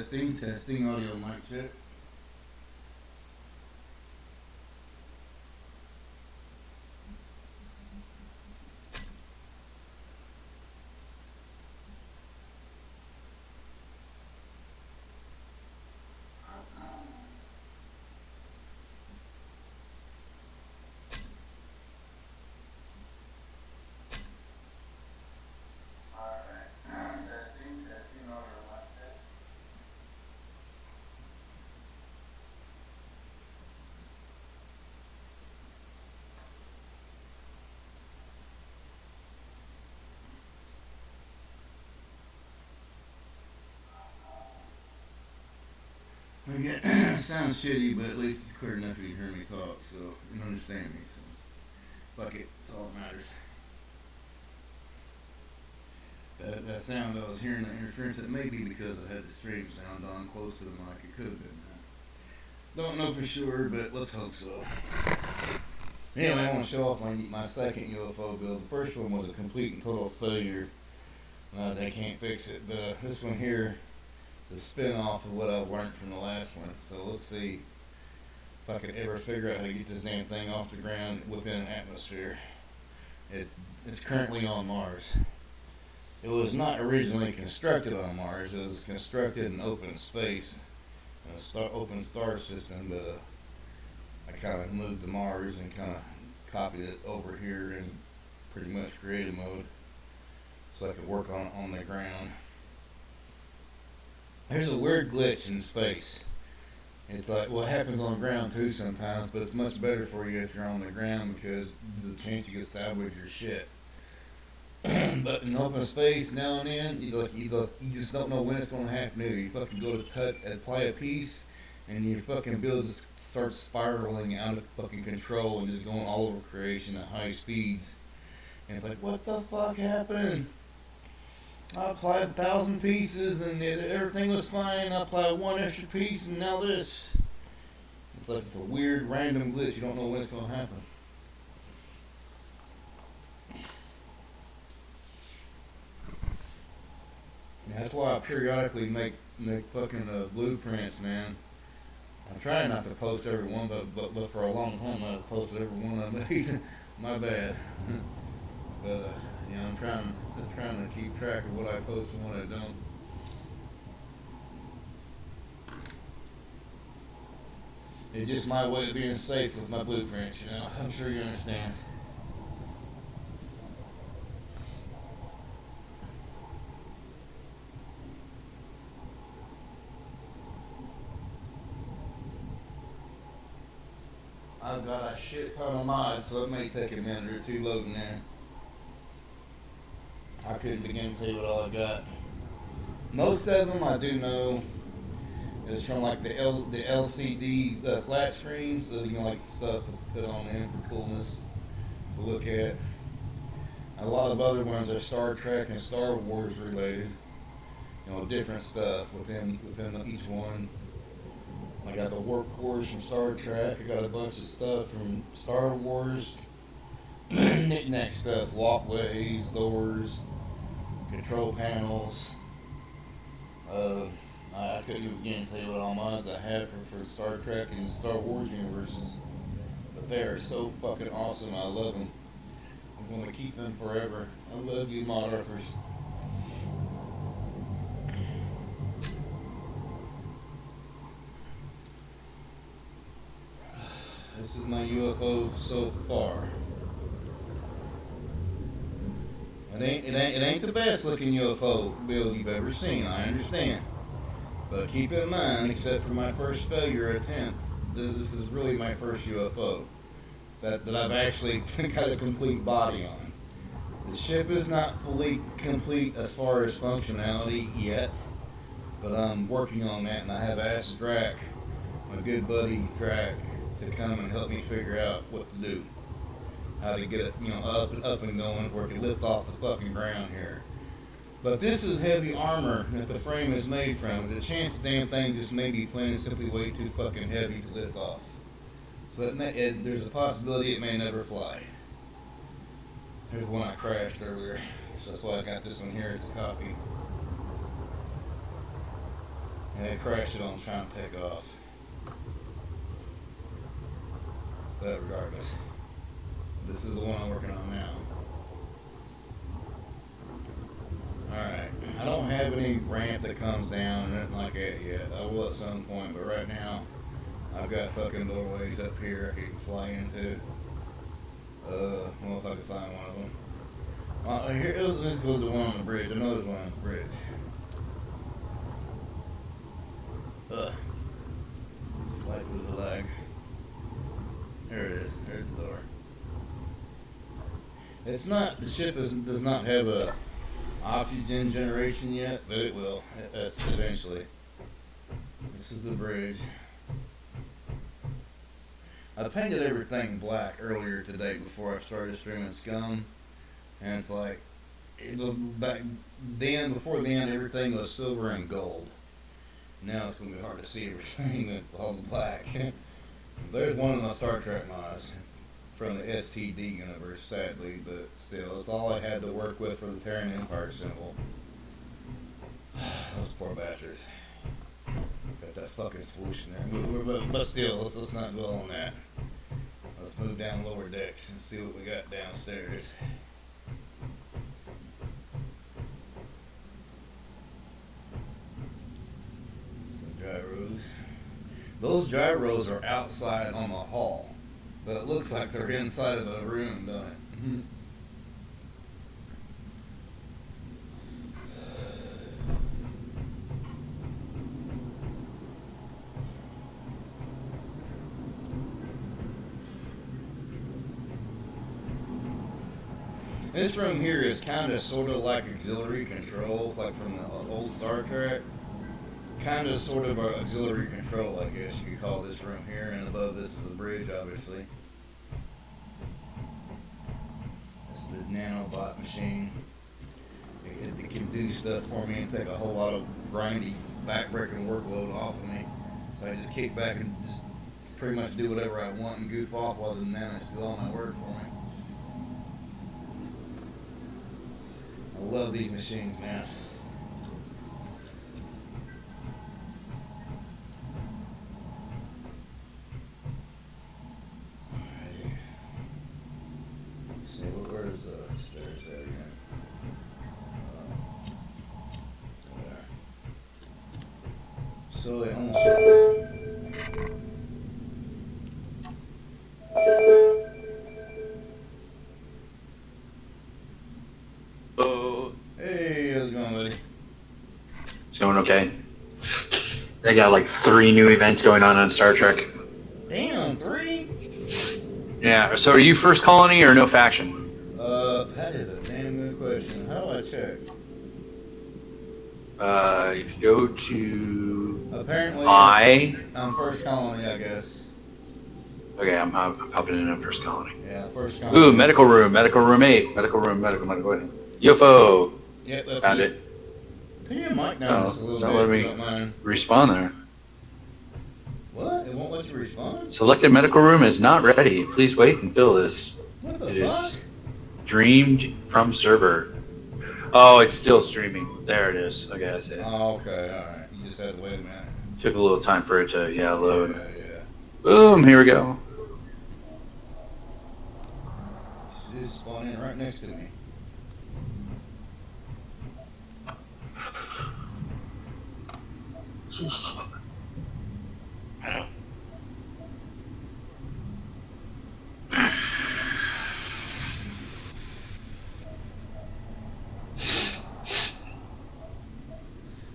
testing, audio mic check. Again, sounds shitty, but at least it's clear enough you can hear me talk, so you can understand me. So, fuck it, that's all that matters. That sound I was hearing, the interference, it may be because I had the stream sound on close to the mic. It could have been that. Don't know for sure, but let's hope so. Anyway, I want to show off my second UFO build. The first one was a complete and total failure. They can't fix it, but this one here, the spin-off of what I've learned from the last one. So let's see if I could ever figure out how to get this damn thing off the ground within an atmosphere. It's currently on Mars. It was not originally constructed on Mars. It was constructed in open space, in an open star system, but I kind of moved to Mars and kind of copied it over here in pretty much creative mode so I could work on the ground. There's a weird glitch in space. It's like, well, it happens on the ground too sometimes, but it's much better for you if you're on the ground because there's a chance you can salvage your shit. But in open space, now and then, you just don't know when it's going to happen. You fucking go to apply a piece, and your fucking build just starts spiraling out of fucking control and just going all over creation at high speeds. And it's like, what the fuck happened? I applied 1,000 pieces and everything was fine. I applied one extra piece and now this. It's like it's a weird random glitch. You don't know when it's going to happen. Yeah, that's why I periodically make fucking blueprints, man. I'm trying not to post every one, but for a long time I posted every one I made. My bad. But I'm trying to keep track of what I post and what I don't. It's just my way of being safe with my blueprints, I'm sure you understand. I've got a shit ton of mods, so it may take a minute or two loading there. I couldn't begin to tell you what all I got. Most of them I do know is from like the LCD flat screens, so like stuff to put on in for coolness to look at. A lot of other ones are Star Trek and Star Wars related. Different stuff within each one. I got the warp cores from Star Trek. I got a bunch of stuff from Star Wars. Knick-knack stuff, walkways, doors, control panels. I couldn't even begin to tell you what all mods I have for Star Trek and Star Wars universes. But they are so fucking awesome. I love them. I'm going to keep them forever. I love you, mod archers. This is my UFO so far. It ain't the best looking UFO build you've ever seen, I understand. But keep in mind, except for my first failure attempt, this is really my first UFO that I've actually got a complete body on. The ship is not fully complete as far as functionality yet, but I'm working on that, and I have asked Drac, my good buddy Drac, to come and help me figure out what to do. How to get it, up and going where it can lift off the fucking ground here. But this is heavy armor that the frame is made from. The chance the damn thing just may be plain and simply way too fucking heavy to lift off. So there's a possibility it may never fly. Here's one I crashed earlier, so that's why I got this one here as a copy. and it crashed it on trying to take off. But regardless, this is the one I'm working on now. Alright, I don't have any ramp that comes down or anything like that yet. I will at some point, but right now, I've got fucking doorways up here I can fly into. Well, if I can find one of them. Here, let's go to the one on the bridge. I know there's one on the bridge. Slight little lag. There it is. There's the door. It's not, the ship does not have a oxygen generation yet, but it will. That's eventually. This is the bridge. I painted everything black earlier today before I started streaming Scum, and it's like, back then, before then, everything was silver and gold. Now it's going to be hard to see everything with all the black. There's one of my Star Trek mods from the STD universe, sadly, but still, it's all I had to work with for the Terran Empire symbol. Those poor bastards. Got that fucking swoosh in there. But still, let's not dwell on that. Let's move down lower decks and see what we got downstairs. Some gyros. Those gyros are outside on the hall, but it looks like they're inside of a room, doesn't it? This room here is kind of sort of like auxiliary control, like from the old Star Trek. Kind of sort of auxiliary control, I guess you could call this room here, and above this is the bridge, obviously. This is the nanobot machine. It can do stuff for me and take a whole lot of grindy, back-breaking workload off of me. So I just kick back and just pretty much do whatever I want and goof off while the nanos do all my work for me. I love these machines, man. Alright. Let's see, where's the stairs at again? There. So they almost Hey, how's it going, buddy? It's going okay. They got like 3 new events going on Star Trek. Damn, 3? Yeah, so are you first colony or no faction? That is a damn good question. How do I check? If you go to... Apparently, I'm first colony, I guess. Okay, I'm popping in first colony. Yeah, first colony. Ooh, medical room 8. Medical room. UFO. Yep, that's Found it. Turn your mic down just a little bit, let if me you don't mind. respawn there. What? It won't let you respond? Selected medical room is not ready. Please wait until this. What the It fuck? is streamed from server. Oh, it's still streaming. There it is. Okay, I see it. Oh, okay, alright. You just had to wait a minute. Took a little time for it to, load. Yeah. Boom, here we go. She's spawning right next to me.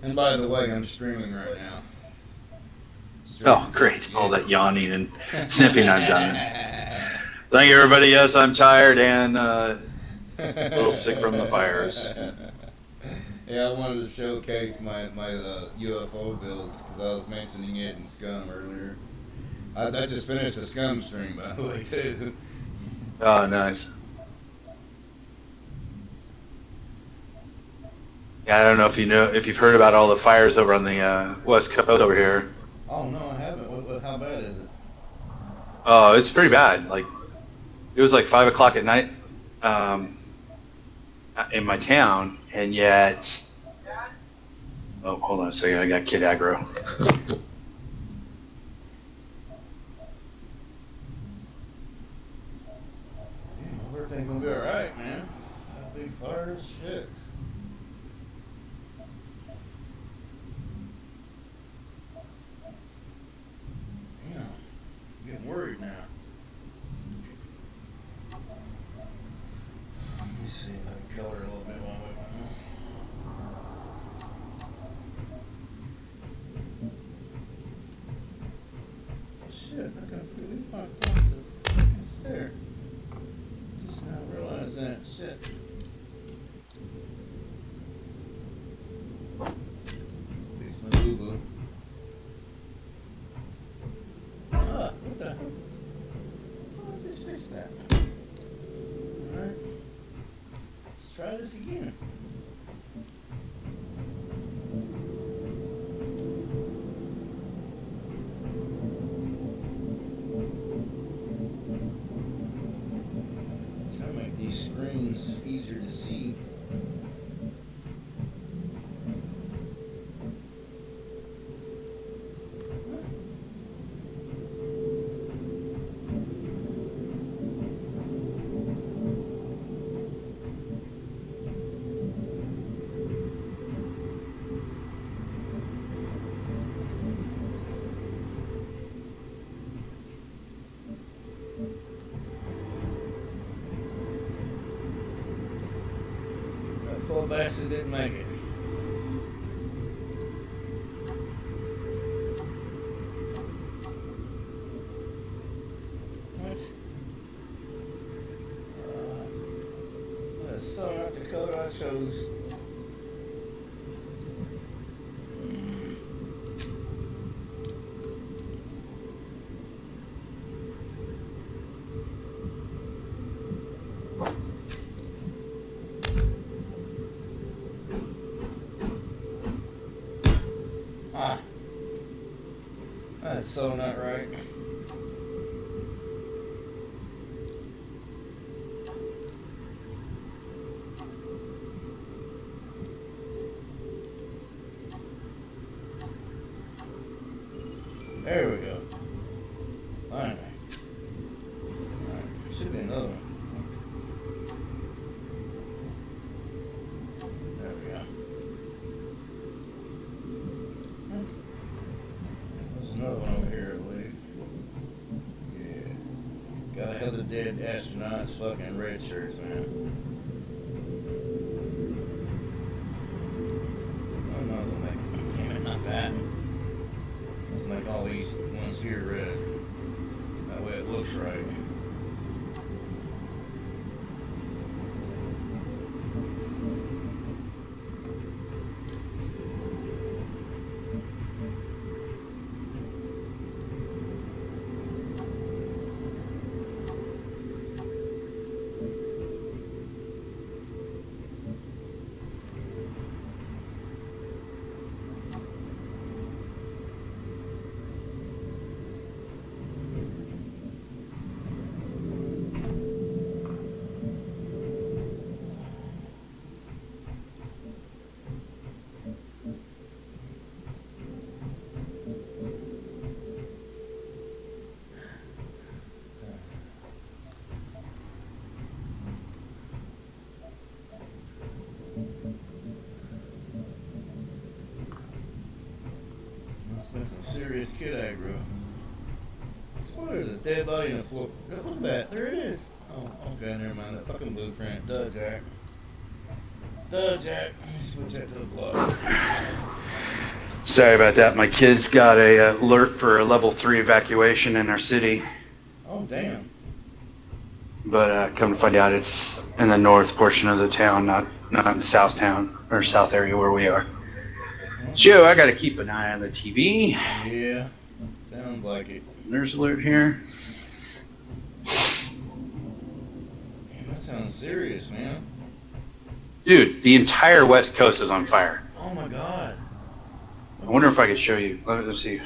And by the way, I'm streaming right now. Oh, great. All that yawning and sniffing I've done. Thank you, everybody. Yes, I'm tired and a little sick from the fires. Yeah, I wanted to showcase my UFO build because I was mentioning it in Scum earlier. I just finished the Scum stream, by the way, too. Oh, nice. Yeah, I don't know if you've heard about all the fires over on the west coast over here. Oh no, I haven't. How bad is it? Oh, it's pretty bad. Like, it was like 5 o'clock at night in my town, and yet Oh, hold on a second. I got kid aggro. Everything's gonna be alright, man. That big fire is shit. Damn. I'm getting worried now. Let me see if I can color a little bit while I'm waiting. Shit, I completely fucked up the fucking stair. Just now realized that. Shit. Fix my boo-boo. Ah, what the? Oh, I just fixed that. Alright. Let's try this again. Try to make these screens easier to see. That poor bastard didn't make it. What? That's so not the color I chose. Ah. That's so not right. There we go. Finally. Alright, should be another one. There we go. There's another one over here, I believe. Yeah. Gotta have the dead astronauts fucking red shirts, man. Oh no, they'll make, damn it, not that. Let's make all these ones here red. That way it looks right. That's some serious kid aggro. I swear there's a dead body in the floor. Look at that, there it is. Oh, okay, never mind. That fucking blueprint. Duh, Jack. Duh, Jack. Let me switch that to the block. Sorry about that. My kids got a alert for a level 3 evacuation in our city. Oh, damn. But come to find out, it's in the north portion of the town, not in the south town or south area where we are. Joe, I gotta keep an eye on the TV. Yeah, sounds like it. There's alert here. Man, that sounds serious, man. Dude, the entire west coast is on fire. Oh my god. I wonder if I could show you. Let's see.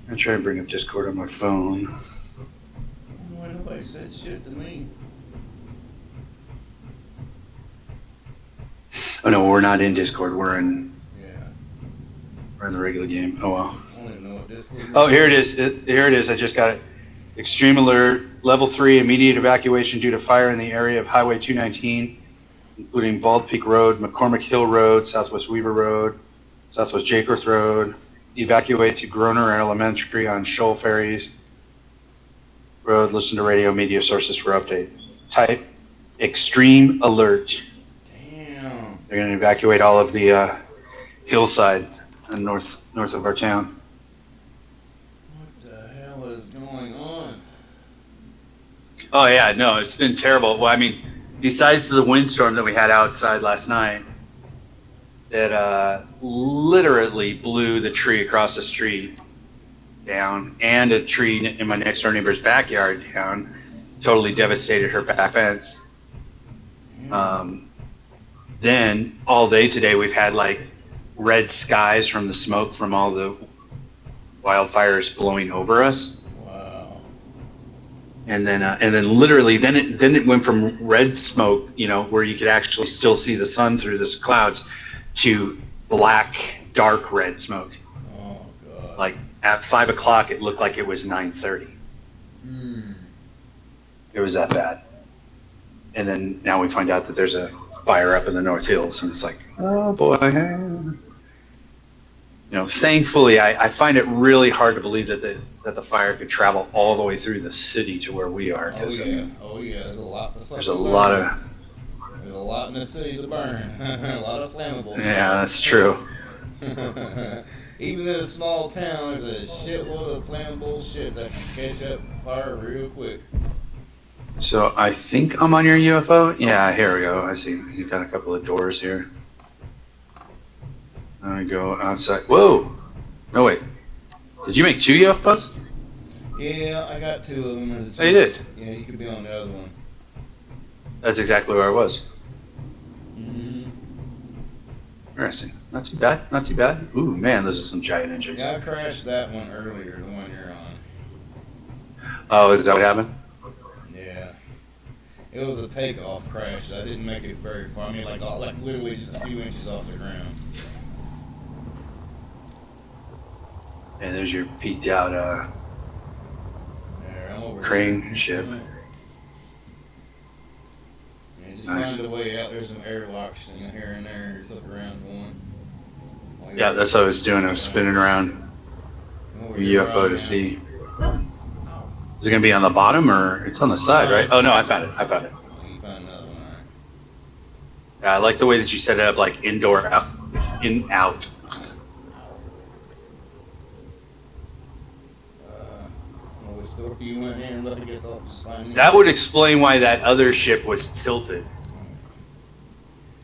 I'm trying to bring up Discord on my phone. I don't know why nobody said shit to me. Oh no, we're not in Discord. We're in Yeah. the regular game. Oh well. I don't even know what Discord is. Oh, here it is. Here it is. I just got it. Extreme alert. Level 3. Immediate evacuation due to fire in the area of Highway 219, including Bald Peak Road, McCormick Hill Road, Southwest Weaver Road, Southwest Jakeworth Road. Evacuate to Groner Elementary on Shoal Ferries Road. Listen to radio media sources for update. Type extreme alert. Damn. They're going to evacuate all of the hillside north of our town. What the hell is going on? Oh yeah, no, it's been terrible. Well, I mean, besides the windstorm that we had outside last night, that literally blew the tree across the street down, and a tree in my next door neighbor's backyard down, totally devastated her back fence. Then all day today we've had like red skies from the smoke from all the wildfires blowing over us. Wow. And then literally then it went from red smoke, you know, where you could actually still see the sun through this clouds, to black, dark red smoke. Oh god. Like at 5 o'clock, it looked like it was 9:30. It was that bad. And then now we find out that there's a fire up in the North Hills, and it's like, oh boy. You know, thankfully, I find it really hard to believe that the fire could travel all the way through the city to where we are. Oh yeah. Oh yeah. There's a lot to There's a lot of. There's a lot in the city to burn. A lot of flammables. Yeah, that's true. Even in a small town, there's a shitload of flammable shit that can catch up fire real quick. So I think I'm on your UFO. Yeah, here we go. I see you've got a couple of doors here. I go outside. Whoa! No wait. Did you make 2 UFOs? Yeah, I got 2 of them. Oh, you did? Yeah, you could be on the other one. That's exactly where I was. Mm-hmm. Interesting. Not too bad. Not too bad. Ooh, man, those are some giant engines. Yeah, I crashed that one earlier, the one you're on. Oh, is that what happened? Yeah. It was a takeoff crash. I didn't make it very far. I mean, like literally just a few inches off the ground. And there's your peaked out There, I'm over crane here. ship. Yeah, just Nice. find a way out. There's some airlocks, you know, here and there. Just look around for one. Yeah, that's what I was doing. I was spinning around the UFO to see. Is it going to be on the bottom, or it's on the side, right? Oh no, I found it. You found another one, alright. Yeah, I like the way that you set it up, like indoor, out, in, out. I don't know which door you went in, but I guess I'll just find it. That would explain why that other ship was tilted.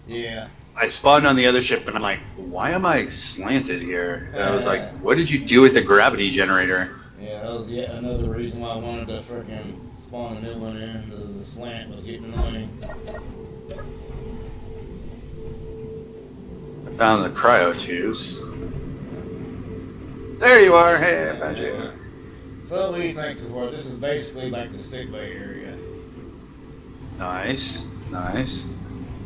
Yeah. I spawned on the other ship, and I'm like, why am I slanted here? And I was like, what did you do with the gravity generator? Yeah, that was yet another reason why I wanted to frickin' spawn a new one in. The slant was getting annoying. I found the cryo tubes. There you are. Hey, I found you. So what do you think so far? This is basically like the sick bay area. Nice, nice.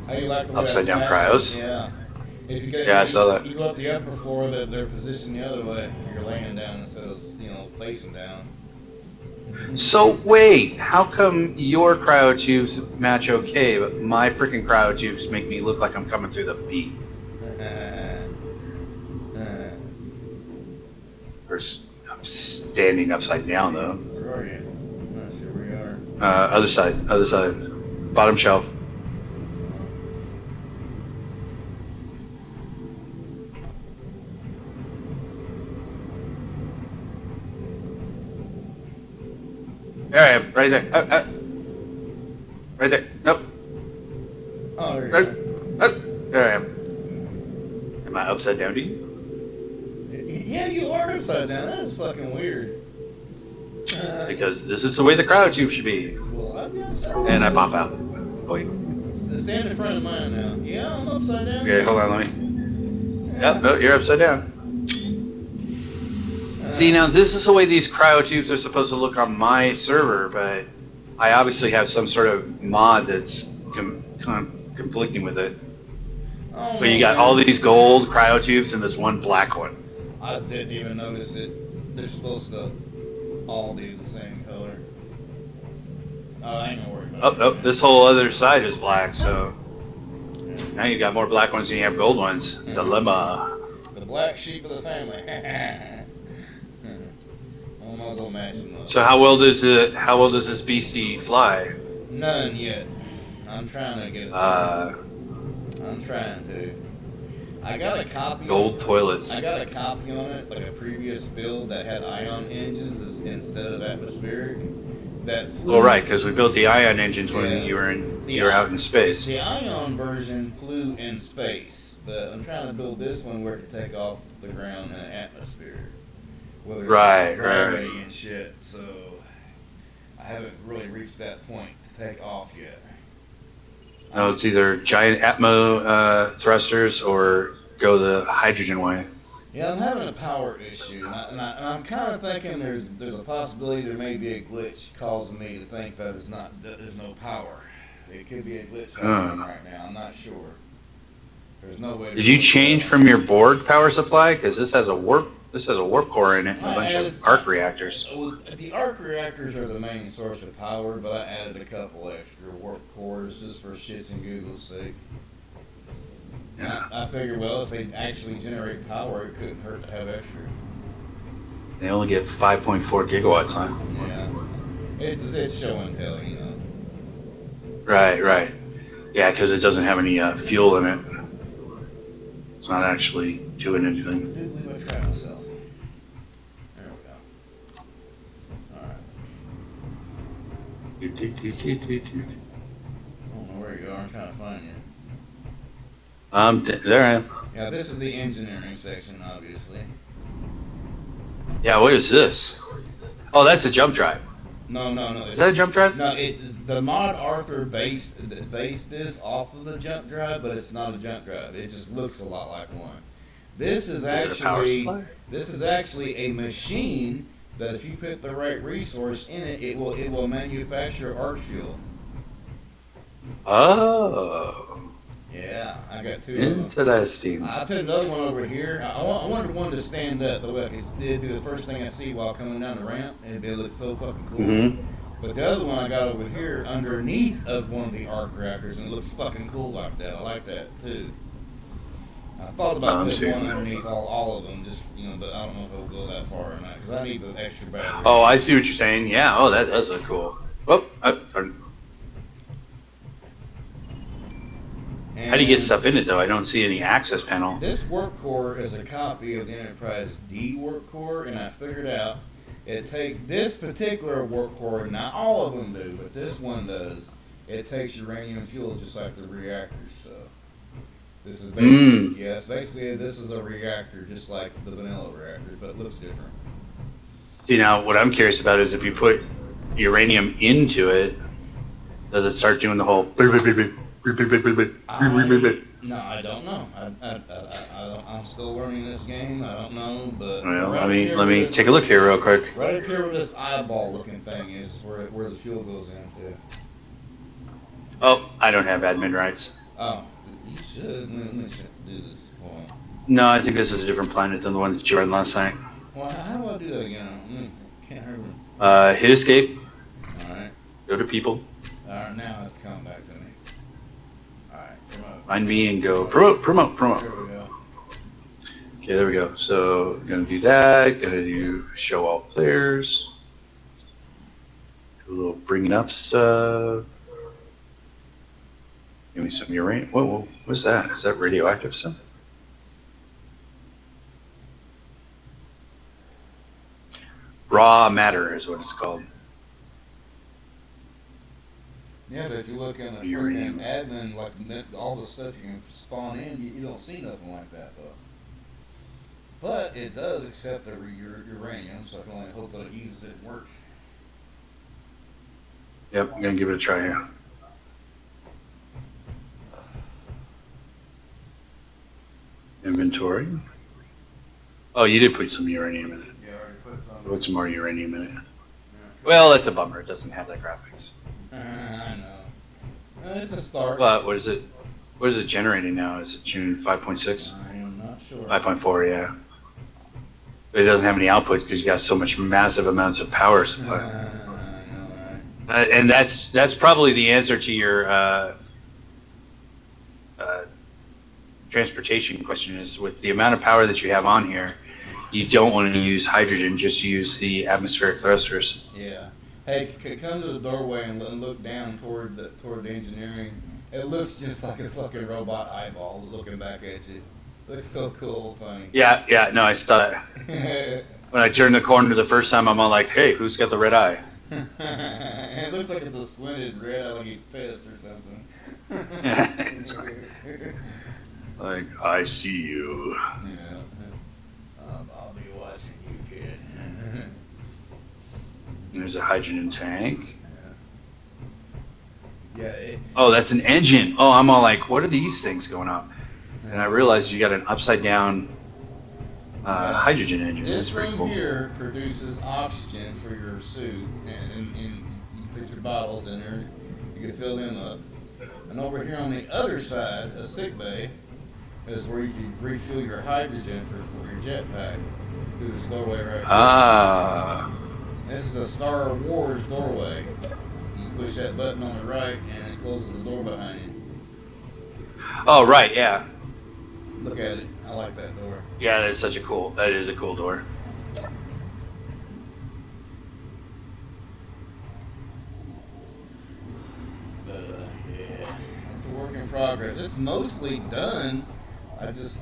How you like the way Upside down I cryos? Yeah. If you go, Yeah, I saw that. You go up the upper floor, they're positioned the other way. You're laying down instead of, you know, facing down. So wait, how come your cryo tubes match okay, but my freaking cryo tubes make me look like I'm coming through the feet? I'm standing upside down though. Where are you? I'm not sure where you are. Other side, bottom shelf. There I am, right there. Right there. Nope. Oh, there you Right. go. There I am. Am I upside down to you? Yeah, you are upside down. That is fucking weird. Because this is the way the cryo tube should be. Well, I've got And I pop out. Wait. Stand in front of mine now. Yeah, I'm upside down. Okay, hold on, let me. Yep, no, you're upside down. See, now this is the way these cryo tubes are supposed to look on my server, but I obviously have some sort of mod that's conflicting with it. Oh, But no, you got all man. these gold cryotubes and this one black one. I didn't even notice it. They're supposed to all be the same color. Oh, I ain't gonna worry about Oh, it, oh, man. this whole other side is black, so now Yeah. you got more black ones than you have gold ones. Dilemma. The black sheep of the family. I might as well match them up. So how well does this beastie fly? None yet. I'm trying to get it there. Uh, I'm trying to. I got a copy on. gold toilets. I got a copy on it, like a previous build that had ion engines instead of atmospheric. That Well, flew. right, because we built the ion engines when Yeah. you were out in space. The ion version flew in space, but I'm trying to build this one where it can take off the ground in the atmosphere. Whether Right, right. gravity and shit. So I haven't really reached that point to take off yet. No, it's either giant Atmo thrusters or go the hydrogen way. Yeah, I'm having a power issue, and I'm kind of thinking there's a possibility there may be a glitch causing me to think that there's no power. It could be a glitch happening right now. I'm not sure. There's no way. Did you change from your board power supply? Because this has a warp core in it, and a bunch of arc reactors. Well, the arc reactors are the main source of power, but I added a couple extra warp cores just for shits and giggles' sake. Yeah. I figured, well, if they actually generate power, it couldn't hurt to have extra. They only get 5.4 gigawatts, huh? Yeah, it's show and tell, you know. Right, right. Yeah, because it doesn't have any fuel in it. It's not actually doing I anything. do believe I tried myself. There we go. Alright. I don't know where you are. I'm trying to find you. There I am. Yeah, this is the engineering section, obviously. Yeah, what is this? Oh, that's a jump drive. No. Is that a jump drive? No, it's the mod Arthur based this off of the jump drive, but it's not a jump drive. It just looks a lot like one. This is it a power supply? this is actually a machine that if you put the right resource in it, it will manufacture arc fuel. Oh, Yeah, I got two of them. interesting. I put another one over here. I wanted one to stand up, the way it'd be the first thing I see while coming down the ramp, and it looks so fucking cool. Mm-hmm. But the other one I got over here underneath of one of the arc reactors, and it looks fucking cool like that. I like that too. I thought about putting one underneath all of them, just but I don't know if it'll go that far or not, because I need the extra battery. Oh, I see what you're saying. Yeah. Oh, that's a cool. Oh, how do you get stuff in it though? I don't see any access panel. This warp core is a copy of the Enterprise D warp core, and I figured out it takes this particular warp core. Not all of them do, but this one does. It takes uranium fuel just like the reactors. So this is basically this is a reactor just like the vanilla reactors, but it looks different. See, now what I'm curious about is if you put uranium into it, does it start doing the whole? No, I don't know. I'm still learning this game. I don't know, but Well, let me take a look here real quick. right up here where this eyeball-looking thing is where the fuel goes into. Oh, I don't have admin rights. Oh, you should. Let me do this. Hold on. No, I think this is a different planet than the one that you were in last night. Well, how do I do that again? Can't remember. Hit escape. All right. Go to people. All right. Now it's coming back to me. All right. Promote. Find me and go promote. There we go. Okay, there we go. So gonna do that. Gonna do show all players. Do a little bringing up stuff. Give me some uranium. Whoa, what's that? Is that radioactive stuff? Raw matter is what it's called. Yeah, but if you look in the Uranium. freaking admin, like all the stuff you can spawn in, you don't see nothing like that though. But it does accept the uranium, so I can only hope that it uses it and works. Yep, I'm gonna give it a try here. Inventory. Oh, you did put some uranium in it. Yeah, I already put some. Put some more uranium in it. Yeah. Well, that's a bummer. It doesn't have that graphics. I know. It's a start. But what is it? What is it generating now? Is it June 5.6? I am not sure. 5.4, yeah. But it doesn't have any output because you got so much massive amounts of power supply. I know, right? And that's probably the answer to your transportation question is with the amount of power that you have on here, you don't want to use hydrogen, just use the atmospheric thrusters. Yeah. Hey, come to the doorway and look down toward the engineering. It looks just like a fucking robot eyeball looking back at you. Looks so cool, funny. Yeah, no, I saw that. When I turned the corner the first time, I'm all like, hey, who's got the red eye? It looks like it's a squinted red eye, like he's pissed or something. Like, I see you. Yeah. I'll be watching you, kid. There's a hydrogen tank. Yeah. Oh, that's an engine. Oh, I'm all like, what are these things going on? And I realized you got an upside down hydrogen engine. This That's pretty room cool. here produces oxygen for your suit, and you put your bottles in there. You can fill them up. And over here on the other side, a sick bay, is where you can refuel your hydrogen for your jetpack through this doorway right here. Ah. This is a Star Wars doorway. You push that button on the right, and it closes the door behind you. Oh, right, yeah. Look at it. I like that door. Yeah, that is a cool door. But yeah, it's a work in progress. It's mostly done. I just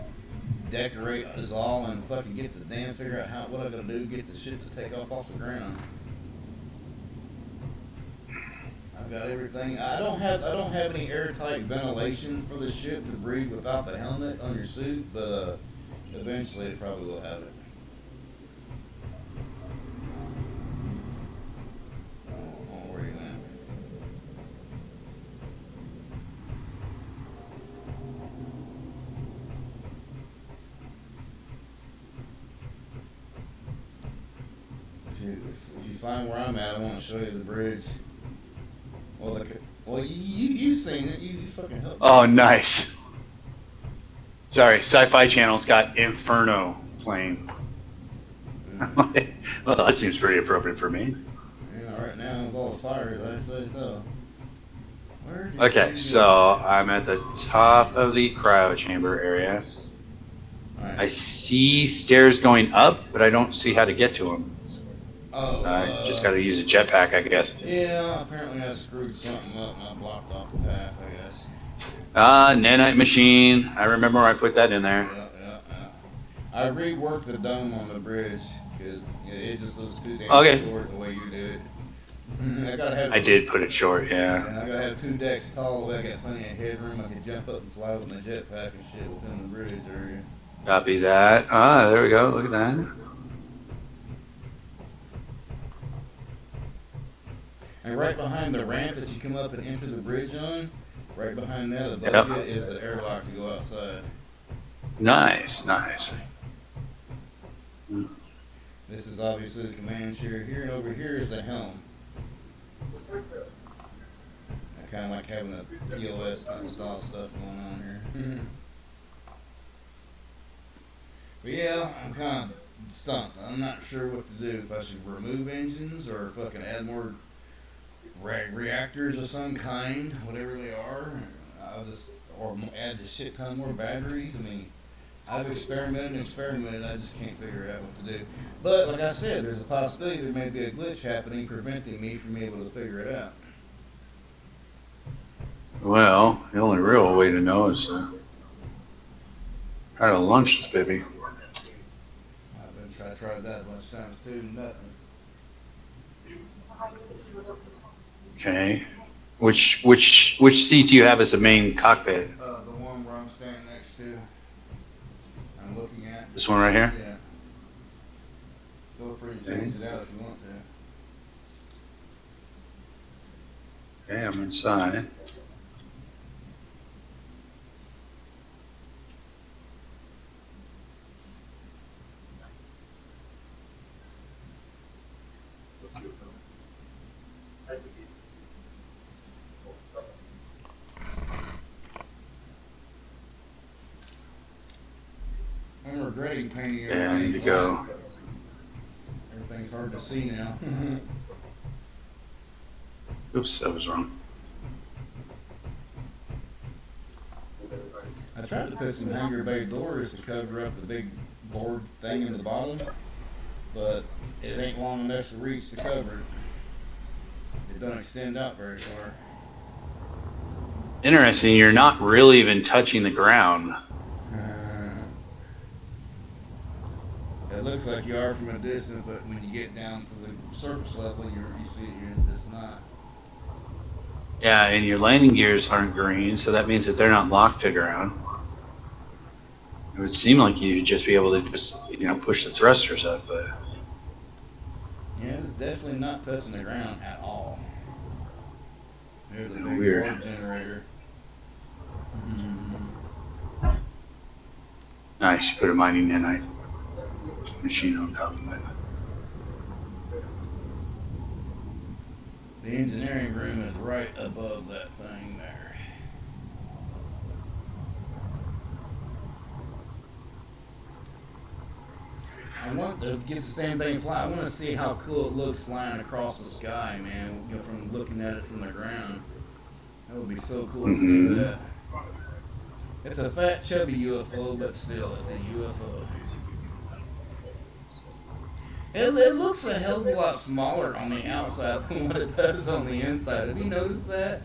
decorate is all and fucking get the damn figure out what I gotta do to get the shit to take off the ground. I've got everything. I don't have any airtight ventilation for the ship to breathe without the helmet on your suit, but eventually it probably will have it. Don't worry, man. If you find where I'm at, I want to show you the bridge. Well, you've seen it. You fucking helped me. Oh, nice. Sorry, Sci-Fi Channel's got Inferno playing. Well, that seems pretty appropriate for me. Yeah, right now with all the fires, I say so. Okay, so I'm at the top of the cryo chamber area. Right. I see stairs going up, but I don't see how to get to them. Oh, I just got to use a jetpack, I guess. Yeah, apparently I screwed something up and I blocked off the path, I guess. Nanite machine. I remember I put that in there. Yeah. I reworked the dome on the bridge because it just looks too damn short the way you do it. I did put it short, yeah. And I gotta have 2 decks tall. I got plenty of headroom. I can jump up and fly with my jetpack and shit within the bridge area. Copy that. Ah, there we go. Look at that. And right behind the ramp that you come up and enter the bridge on, right behind that above you is the airlock to go outside. Nice. This is obviously the command chair here, and over here is the helm. I kind of like having a TOS kind of style stuff going on here. But yeah, I'm kind of stumped. I'm not sure what to do. If I should remove engines or fucking add more reactors of some kind, whatever they are. Or add a shit ton more batteries. I mean, I've experimented, I just can't figure out what to do. But like I said, there's a possibility there may be a glitch happening preventing me from being able to figure it out. Well, the only real way to know is try to launch this baby. I've been tried that a bunch of times too, nothing. Okay. Which seat do you have as the main cockpit? The one where I'm standing next to. I'm looking at. This one right here? Yeah. Feel free to change it out if you want to. Okay, I'm inside. regretting painting Yeah, I everything need to black. go. Everything's hard to see now. Oops, that was wrong. I tried to put some hanger bay doors to cover up the big board thing in the bottom, but it ain't long enough to reach to cover it. It don't extend out very far. Interesting, you're not really even touching the ground. It looks like you are from a distance, but when you get down to the surface level, you see it's not. Yeah, and your landing gears aren't green, so that means that they're not locked to ground. It would seem like you'd just be able to just, push the thrusters up, but Yeah, it's definitely not touching the ground at all. There's a big weird. board generator. Nice, put a mining nanite machine on top of it. The engineering room is right above that thing there. I want to get the same thing fly. I want to see how cool it looks flying across the sky, man. From looking at it from the ground, that would be so cool to see that. It's a fat, chubby UFO, but still, it's a UFO. It looks a hell of a lot smaller on the outside than what it does on the inside. Have you noticed that?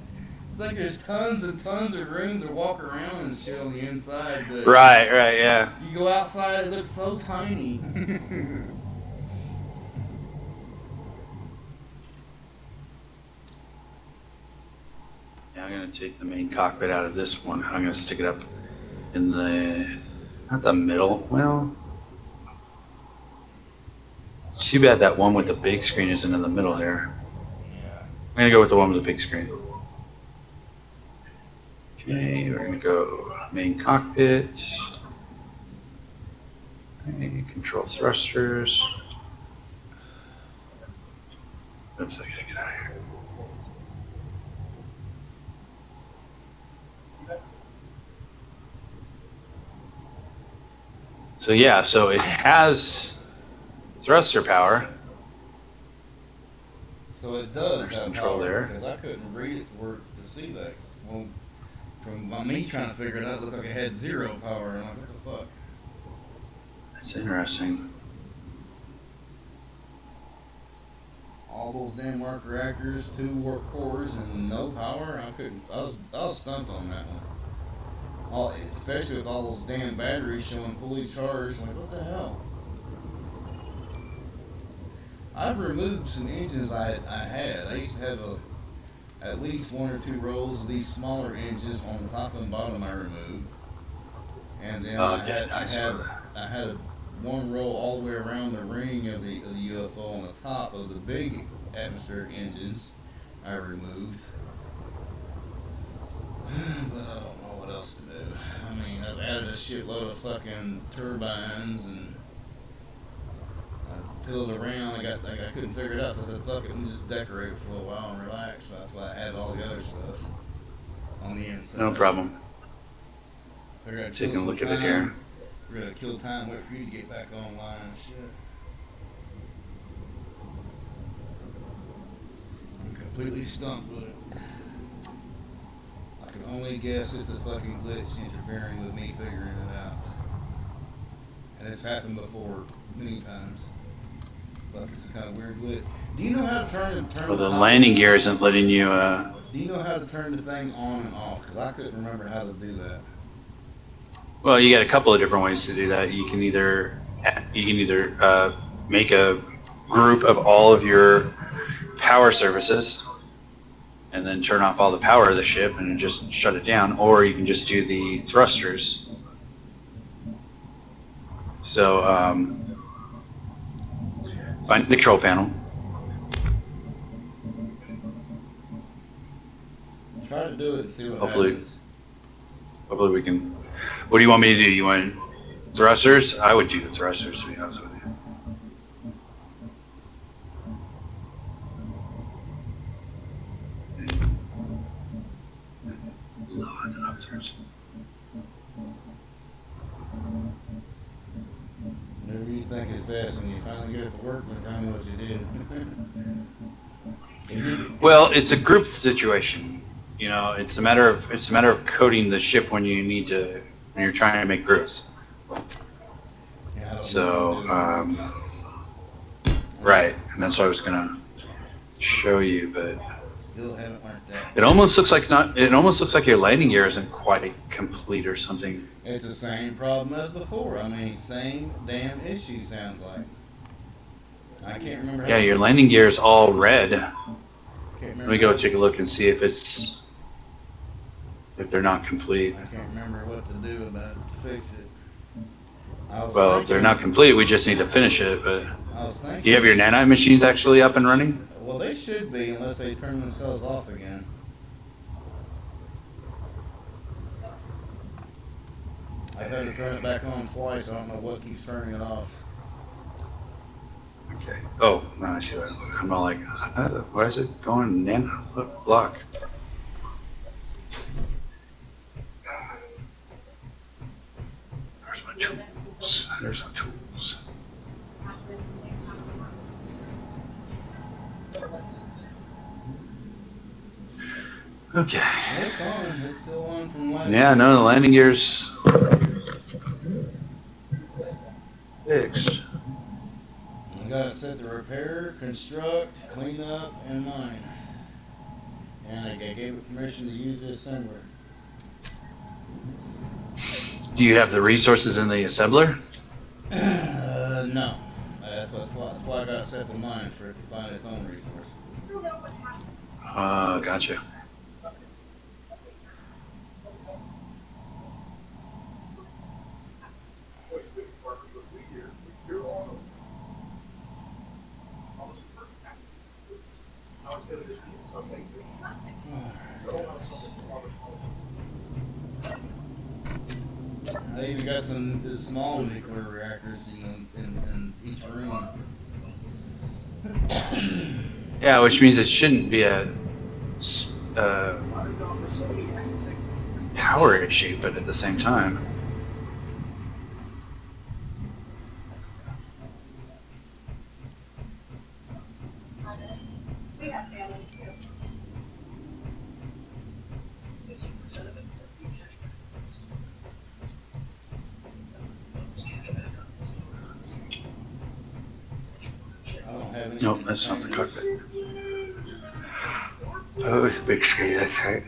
It's like there's tons and tons of room to walk around and shit on the inside, but Right, yeah. you go outside, it looks so tiny. Yeah, I'm going to take the main cockpit out of this one. I'm going to stick it up in not the middle, well, it's too bad that one with the big screen isn't in the middle here. Yeah. I'm going to go with the one with the big screen. Okay, we're going to go main cockpit. Okay, control thrusters. Oops, I gotta get out of here. So yeah, so it has thruster power. So it does There's have control power, there. because I couldn't read it to see that. Well, from me trying to figure it out, it looked like it had zero power. I'm like, what the fuck? That's interesting. All those damn arc reactors, 2 warp cores, and no power. I was stumped on that one. Especially with all those damn batteries showing fully charged. I'm like, what the hell? I've removed some engines I had. I used to have at least 1 or 2 rows of these smaller engines on the top and bottom I removed. And then I had 1 row all the way around the ring of the UFO on the top of the big atmospheric engines I removed. But I don't know what else to do. I mean, I've added a shitload of fucking turbines and I fiddled around. I couldn't figure it out, so I said, fuck it, let me just decorate for a while and relax. So that's why I added all the other stuff on the inside. No problem. Taking a look at it here. We're gonna kill time, wait for you to get back online and shit. I'm completely stumped with it. I can only guess it's a fucking glitch interfering with me figuring it out. And it's happened before many times. But it's a kind of weird glitch. Do you know how to turn Well, the landing gear isn't letting you. Do you know how to turn the thing on and off? Because I couldn't remember how to do that. Well, you got a couple of different ways to do that. You can either make a group of all of your power services, and then turn off all the power of the ship and just shut it down, or you can just do the thrusters. So, find the control panel. Try to do it and see what Hopefully. happens. Hopefully we can. What do you want me to do? You want thrusters? I would do the thrusters, to be honest with you. think is best when you finally get it to work? Then tell me what you did. Well, it's a group situation. You know, it's a matter of coding the ship when you need to when you're trying to make groups. Yeah, I don't So, know if right, and that's what I was gonna show you, but still haven't learned that. it almost looks like not. It almost looks like your landing gear isn't quite complete or something. It's the same problem as before. I mean, same damn issue sounds like. I can't remember. Yeah, your landing gear is all red. Can't Let remember. me go take a look and see if they're not complete. I can't remember what to do about it to fix it. Well, if they're not complete, we just need to finish it. But I was thinking. do you have your nanite machines actually up and running? Well, they should be unless they turn themselves off again. I've had to turn it back on twice. I don't know what keeps turning it off. Okay. Oh, no, I see what I'm all like, why is it going nano block? There's my tools. There's my tools. Okay. It's on. It's still on from last. Yeah, no, the landing gear's fixed. You gotta set the repair, construct, clean up, and mine. And I gave it permission to use the assembler. Do you have the resources in the assembler? No. That's why I gotta set the mine for it to find its own resource. Gotcha. They even got some small nuclear reactors in each room. Yeah, which means it shouldn't be a power issue, but at the same time. Nope, that's not the cockpit. Oh, it's a big screen, that's right.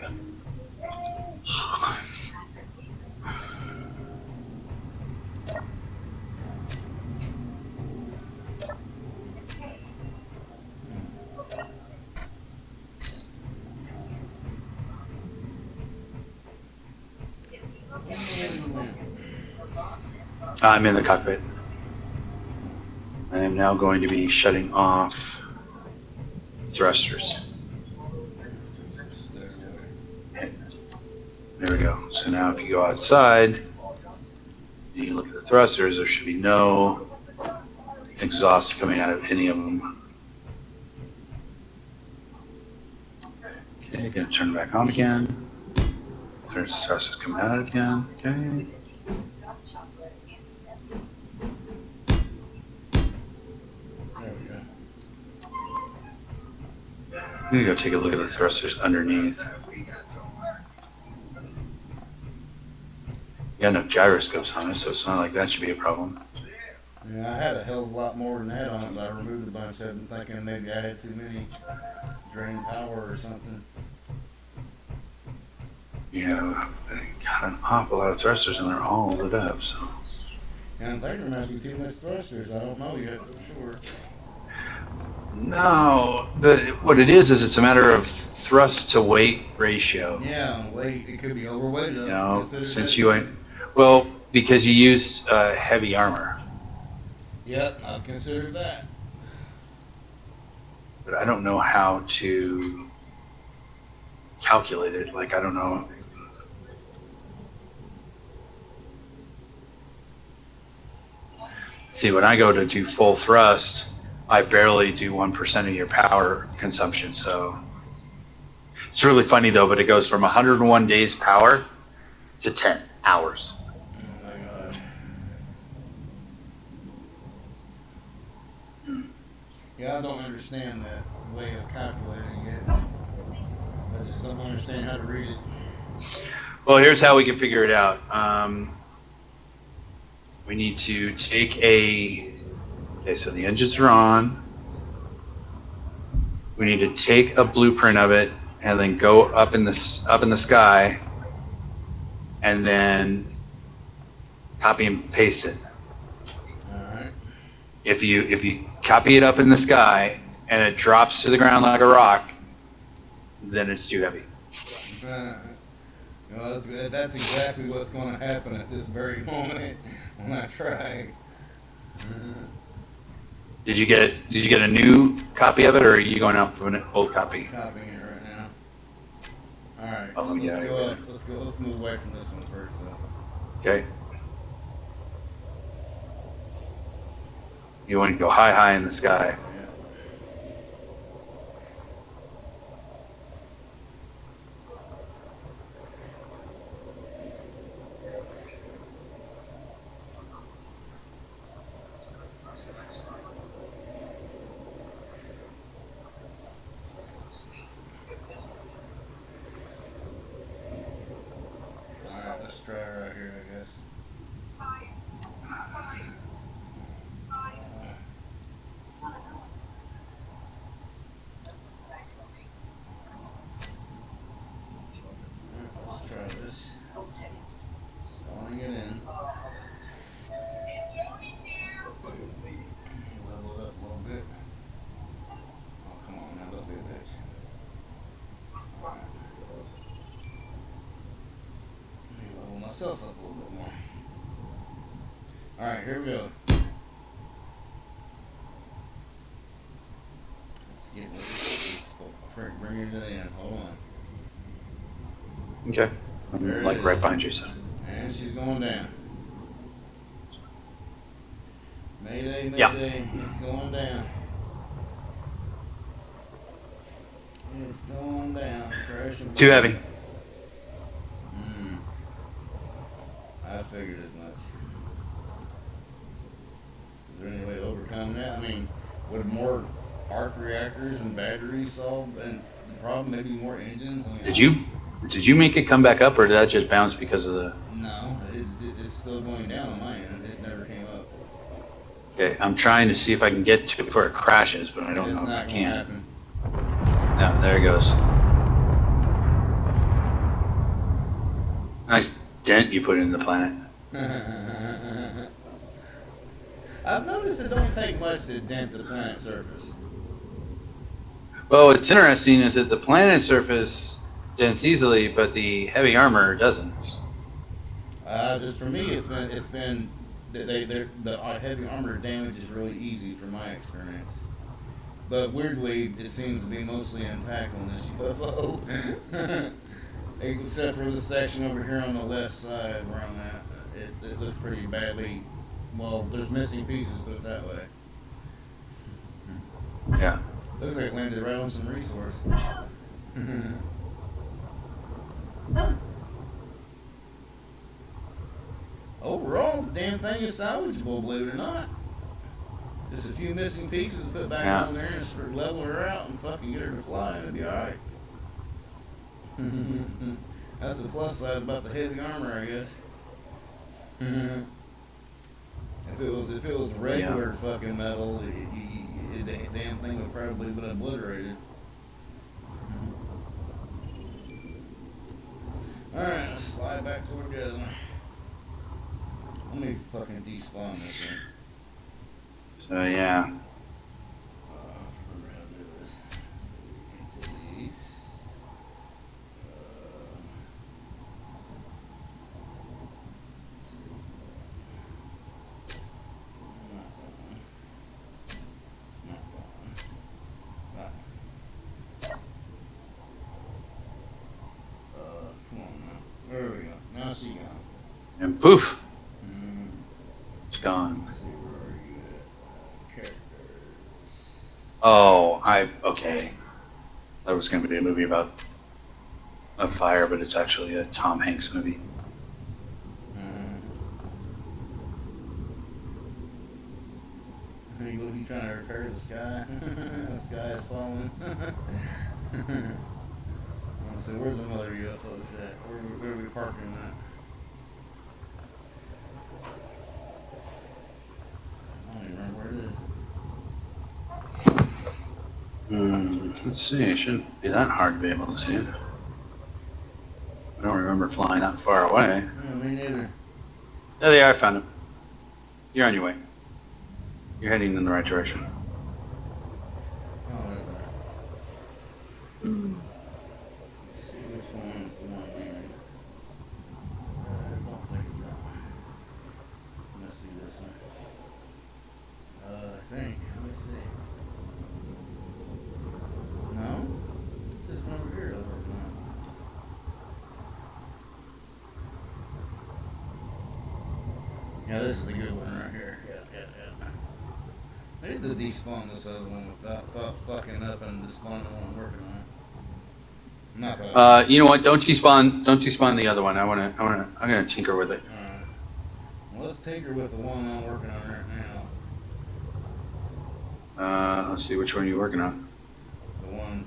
I'm in the cockpit. I am now going to be shutting off thrusters. There we go. So now if you go outside, and you look at the thrusters, there should be no exhaust coming out of any of them. Okay, gonna turn it back on again. There's the thrusters coming out again. Okay. I'm gonna go take a look at the thrusters underneath. You got no gyroscopes on it, so it's not like that should be a problem. Yeah, I had a hell of a lot more than that on it, but I removed a bunch of them thinking maybe I had too many drain power or something. Yeah, they got an awful lot of thrusters and they're all lit up, so. And I think there might be too much thrusters. I don't know yet for sure. No, but what it is it's a matter of thrust to weight ratio. Yeah, weight, it could be overweighted. You know, since you ain't, well, because you use heavy armor. Yep, I've considered that. But I don't know how to calculate it. Like, I don't know. See, when I go to do full thrust, I barely do 1% of your power consumption. So it's really funny though, but it goes from 101 days power to 10 hours. Oh my god. Yeah, I don't understand that way of calculating it. I just don't understand how to read it. Well, here's how we can figure it out. We need to take okay, so the engines are on. We need to take a blueprint of it and then go up in the sky and then copy and paste it. Alright. If you copy it up in the sky and it drops to the ground like a rock, then it's too heavy. That's exactly what's going to happen at this very moment when I try. Did you get a new copy of it, or are you going out for an old copy? Copying it right now. Alright, Oh, let me get out of here. let's move away from this one first though. Okay. You want to go high in the sky. Yeah. Alright, let's try it right here, I guess. Alright, let's try this. Spawning it in. Level it up a little bit. Oh, come on now, don't be a bitch. Alright. Let me level myself up a little bit more. Alright, here we go. Let's get this. Bring it in. Hold on. Okay. I'm like right behind you, so. And she's going down. Mayday, mayday. Yeah. It's going down. It's going down. Crashing. Too heavy. I figured as much. Is there any way to overcome that? I mean, would more arc reactors and batteries solve the problem? Maybe more engines? I mean, Did you make it come back up, or did that just bounce because of the? No, it's still going down on my end. It never came up. Okay, I'm trying to see if I can get to it before it crashes, but I don't It's know if I not going to can. happen. No, there it goes. Nice dent you put in the planet. I've noticed it don't take much to dent the planet's surface. Well, what's interesting is that the planet surface dents easily, but the heavy armor doesn't. Just for me, it's been the heavy armor damage is really easy from my experience. But weirdly, it seems to be mostly intact on this UFO. Except for this section over here on the left side where I'm at. It looks pretty badly. Well, there's missing pieces, put it that way. Yeah. Looks like it landed right on some resource. Overall, the damn thing is salvageable, believe it or not. Just a few missing pieces to put back on there and sort of level her out and fucking get her to fly and it'll be alright. That's the plus side about the heavy armor, I guess. If it was regular fucking metal, the damn thing would probably been obliterated. Alright, let's fly back together. Let me fucking despawn this thing. So yeah. Remember how to do this. Into these. Come on now. There we go. Now she gone. And poof. It's gone. Let's see, where are you at? Characters. Oh, okay. That was going to be a movie about a fire, but it's actually a Tom Hanks movie. Are you going to be You trying to repair the sky? The sky is falling. Let's see, where's the other UFOs at? Where are we parking that? I don't even remember where it is. Let's see. It shouldn't be that hard to be able to see it. I don't remember flying that far away. Yeah, me neither. There they are. I found them. You're on your way. You're heading in the right direction. Oh, wait a minute. Let's see which one is the one leaving. I don't think it's that one. It must be this one. I think. Let me see. No? It's this one over here that we're working on. Yeah, this is a good one right here. Yeah. I need to despawn this other one without fucking up and despawning the one I'm working on. Not that You know what? Don't despawn the other one. I'm gonna tinker with it. Alright. Well, let's tinker with the one I'm working on right now. Let's see, which one are you working on? The one.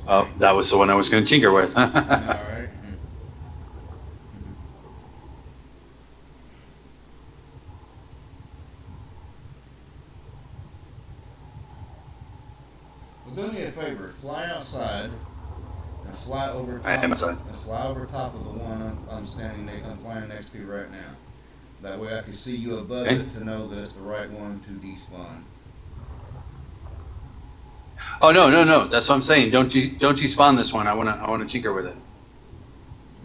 Oh, that was the one I was gonna tinker with. Alright. Well, do me a favor. Fly outside and fly over top. I am outside. And fly over top of the one I'm flying next to right now. That way I can see you above Okay. it to know that it's the right one to despawn. Oh no. That's what I'm saying. Don't despawn this one. I wanna tinker with it.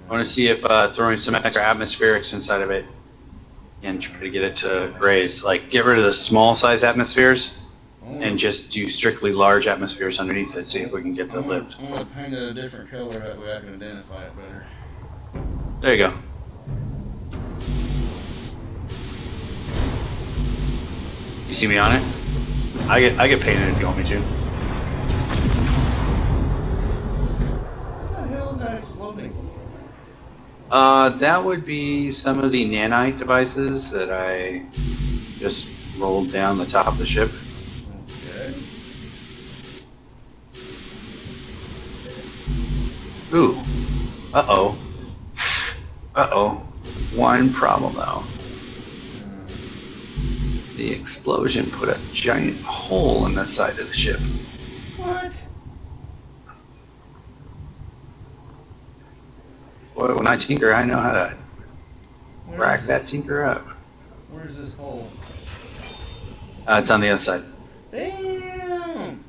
I wanna see if throwing some extra atmospherics inside of it and try to get it to raise. Like get rid of the small size atmospheres and just do strictly large atmospheres underneath it. See if we can get the lift. I'm gonna paint it a different color that way I can identify it better. There you go. You see me on it? I get painted if you want me to. What the hell is that exploding? That would be some of the nanite devices that I just rolled down the top of the ship. Okay. Ooh. Uh-oh. One problem though. The explosion put a giant hole in the side of the ship. What? Boy, when I tinker, I know how to rack that tinker up. Where's this hole? It's on the other side. Damn!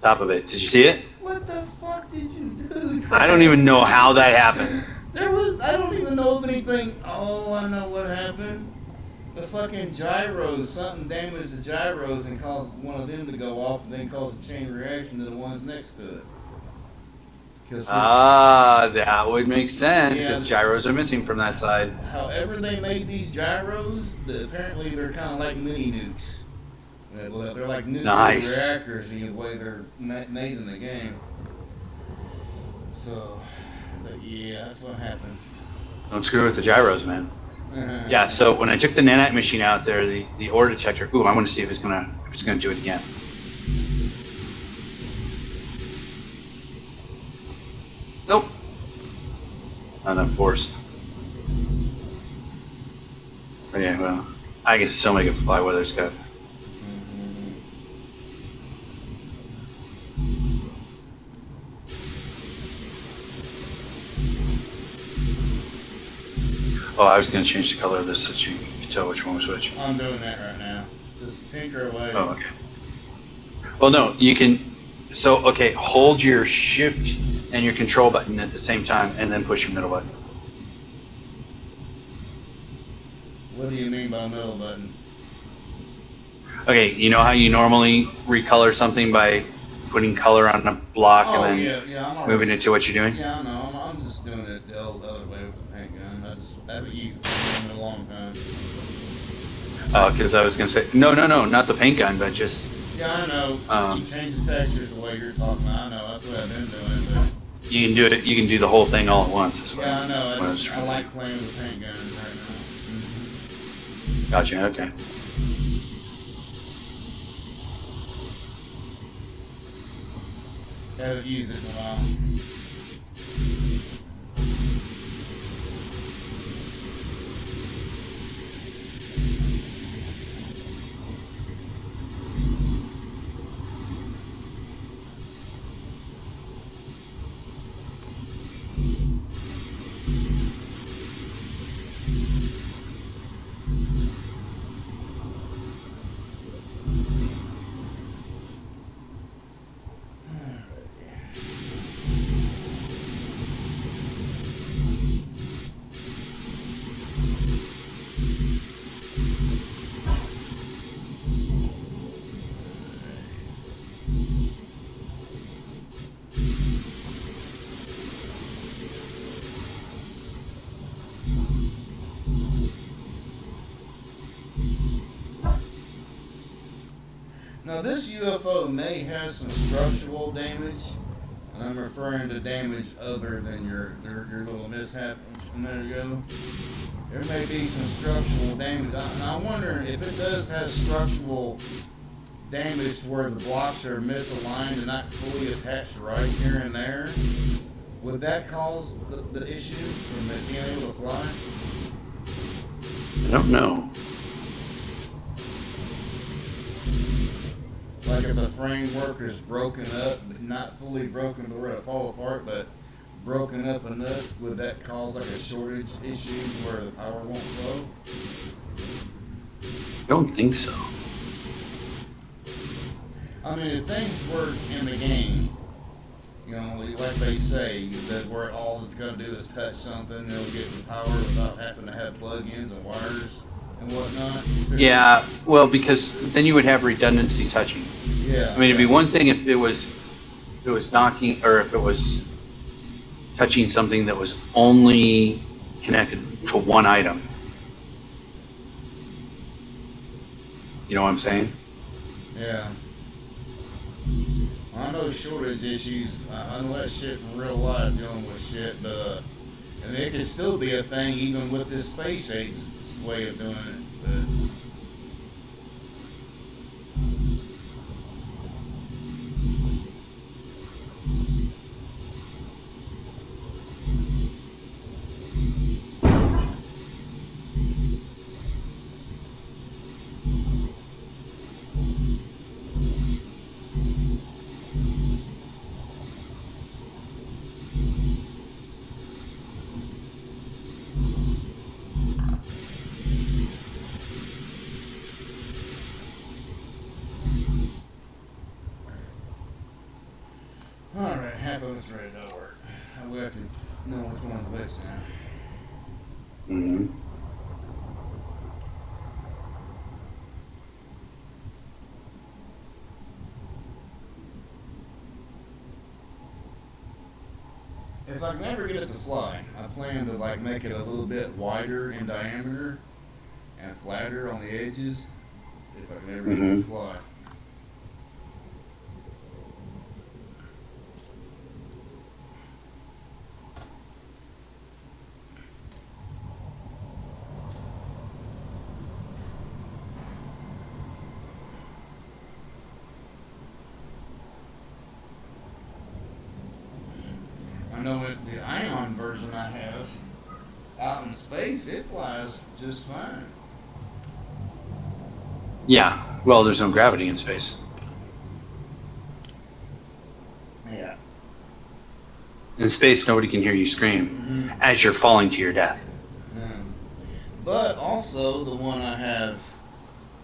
Top of it. Did you see it? What the fuck did you do? I don't even know how that happened. I don't even know if anything. Oh, I know what happened. The fucking gyros, something damaged the gyros and caused one of them to go off and then caused a chain reaction to the ones next to it. That would make sense. Yeah. Because gyros are missing from that side. However they made these gyros, apparently they're kind of like mini nukes. They're like nuclear Nice. reactors in the way they're made in the game. So, but yeah, that's what happened. Don't screw with the gyros, man. Yeah, so when I took the nanite machine out there, the ore detector, ooh, I want to see if it's gonna do it again. Nope. Not enough force. But yeah, well, I can still make it fly whether it's got. Oh, I was gonna change the color of this so you can tell which one was which. I'm doing that right now. Just tinker away. Oh, okay. Well, no, you can. So, okay, hold your shift and your control button at the same time, and then push your middle button. What do you mean by middle button? Okay, you know how you normally recolor something by putting color on a block and then I'm moving it to what you're doing? Yeah, I know. I'm just doing it the other way with the paint gun. I haven't used it in a long time. Because I was gonna say no, not the paint gun, but just. Yeah, I know. You change the textures the way you're talking. I know. That's what I've been doing. But You can do it. You can do the whole thing all at once. Is what yeah, I know. what I was I trying to like playing with paint guns right now. do. Gotcha. Okay. Haven't used it in a while. Now this UFO may have some structural damage, and I'm referring to damage other than your little mishap a minute ago. There may be some structural damage, and I'm wondering if it does have structural damage to where the blocks are misaligned and not fully attached right here and there. Would that cause the issue from it being able to fly? I don't know. Like if the framework is broken up, but not fully broken to where it fall apart, but broken up enough, would that cause like a shortage issue where the power won't flow? I don't think so. I mean, if things work in the game, you know, like they say, that where all it's going to do is touch something, it'll get the power without having to have plug-ins and wires and whatnot. Yeah, well, because then you would have redundancy touching. Yeah. I mean, it'd be one thing if it was knocking, or if it was touching something that was only connected to one item. You know what I'm saying? Yeah. I know shortage issues. I know that shit in real life dealing with shit, but and it could still be a thing even with this space age way of doing it. But alright, half of it's ready to work. We have to know which one's which now. Mm-hmm. If I can ever get it to fly, I plan to like make it a little bit wider in diameter and flatter on the edges. If I can ever get it to fly. I know the ion version I have out in space, it flies just fine. Yeah, well, there's no gravity in space. Yeah. In space, nobody can hear you scream as you're falling to your death. But also, the one I have,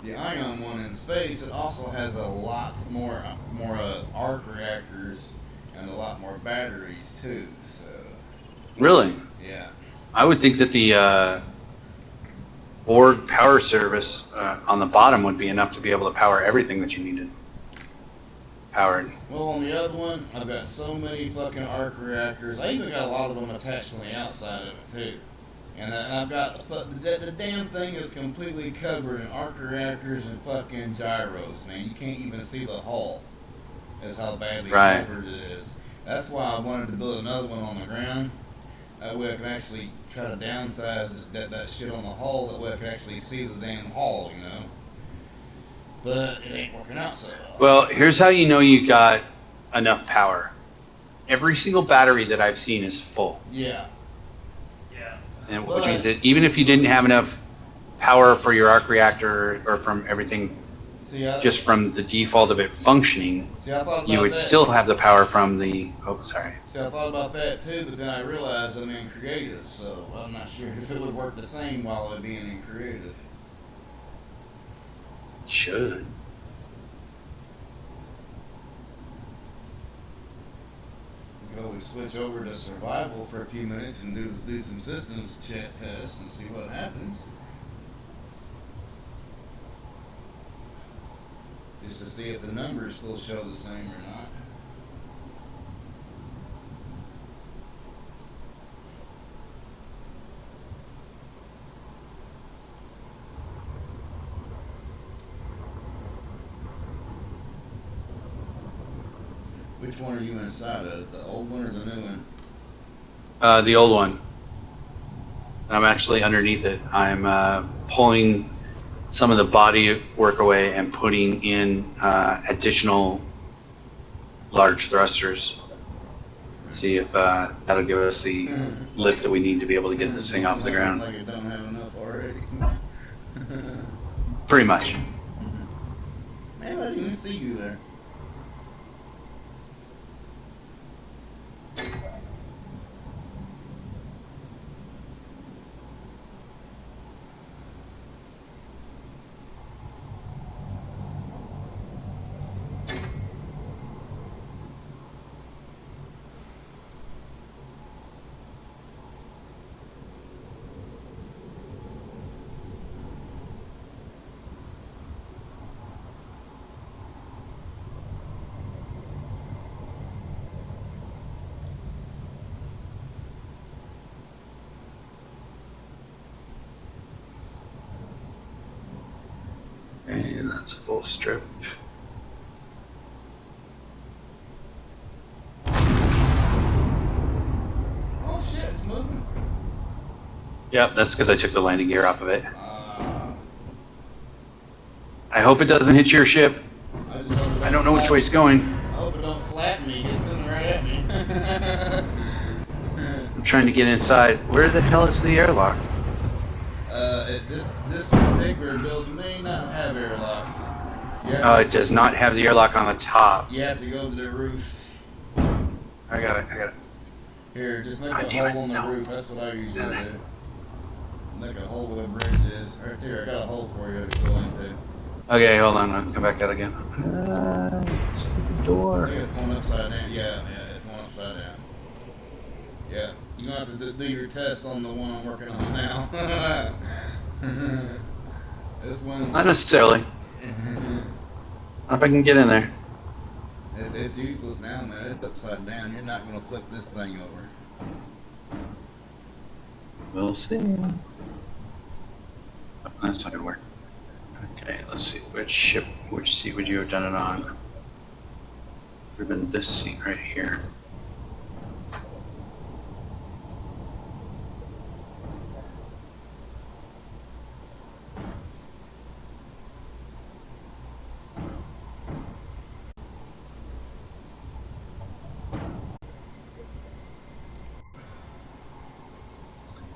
the ion one in space, it also has a lot more arc reactors and a lot more batteries too. So. Really? Yeah. I would think that the board power service on the bottom would be enough to be able to power everything that you needed powered. Well, on the other one, I've got so many fucking arc reactors. I even got a lot of them attached on the outside of it too. And I've got the damn thing is completely covered in arc reactors and fucking gyros, man. You can't even see the hull. That's how badly covered it is. That's why I wanted to build another one on the ground. That way I can actually try to downsize that shit on the hull. That way I can actually see the damn hull, you know. But it ain't working out so well. Well, here's how you know you got enough power. every single battery that I've seen is full. Yeah. Yeah. And which means that even if you didn't have enough power for your arc reactor or from everything, just from the default of it functioning, you would still have the power from the. Oh, sorry. See, I thought about that too, but then I realized I'm in creative, so I'm not sure if it would work the same while it being in creative. It should. We could always switch over to survival for a few minutes and do some systems tests and see what happens. Just to see if the numbers still show the same or not. Which one are you inside of? The old one or the new one? The old one. I'm actually underneath it. I'm pulling some of the body work away and putting in additional large thrusters. See if that'll give us the lift that we need to be able to get this thing off the ground. Like it don't have enough already. Pretty much. Man, I didn't even see you there. And that's a full strip. Oh shit, it's moving. Yep, that's because I took the landing gear off of it. I hope it doesn't hit your ship. I don't know which way it's going. I hope it don't flatten me. It's coming right at me. I'm trying to get inside. Where the hell is the airlock? This particular build may not have airlocks. Oh, it does not have the airlock on the top. You have to go to the roof. I got it. Here, just make a damn hole it, on the no. roof. That's what I usually do. Make a hole where the bridge is. Right there, I got a hole for you to go into. Okay, hold on. I'll come back out again. Stupid door. I think it's going upside down. Yeah, it's going upside down. Yeah, you're going to have to do your test on the one I'm working on now. This one's... Not necessarily. If I can get in there. It's useless now, man. It's upside down. You're not going to flip this thing over. We'll see. Oh, that's not going to work. Okay, let's see. Which seat would you have done it on? Would have been this seat right here.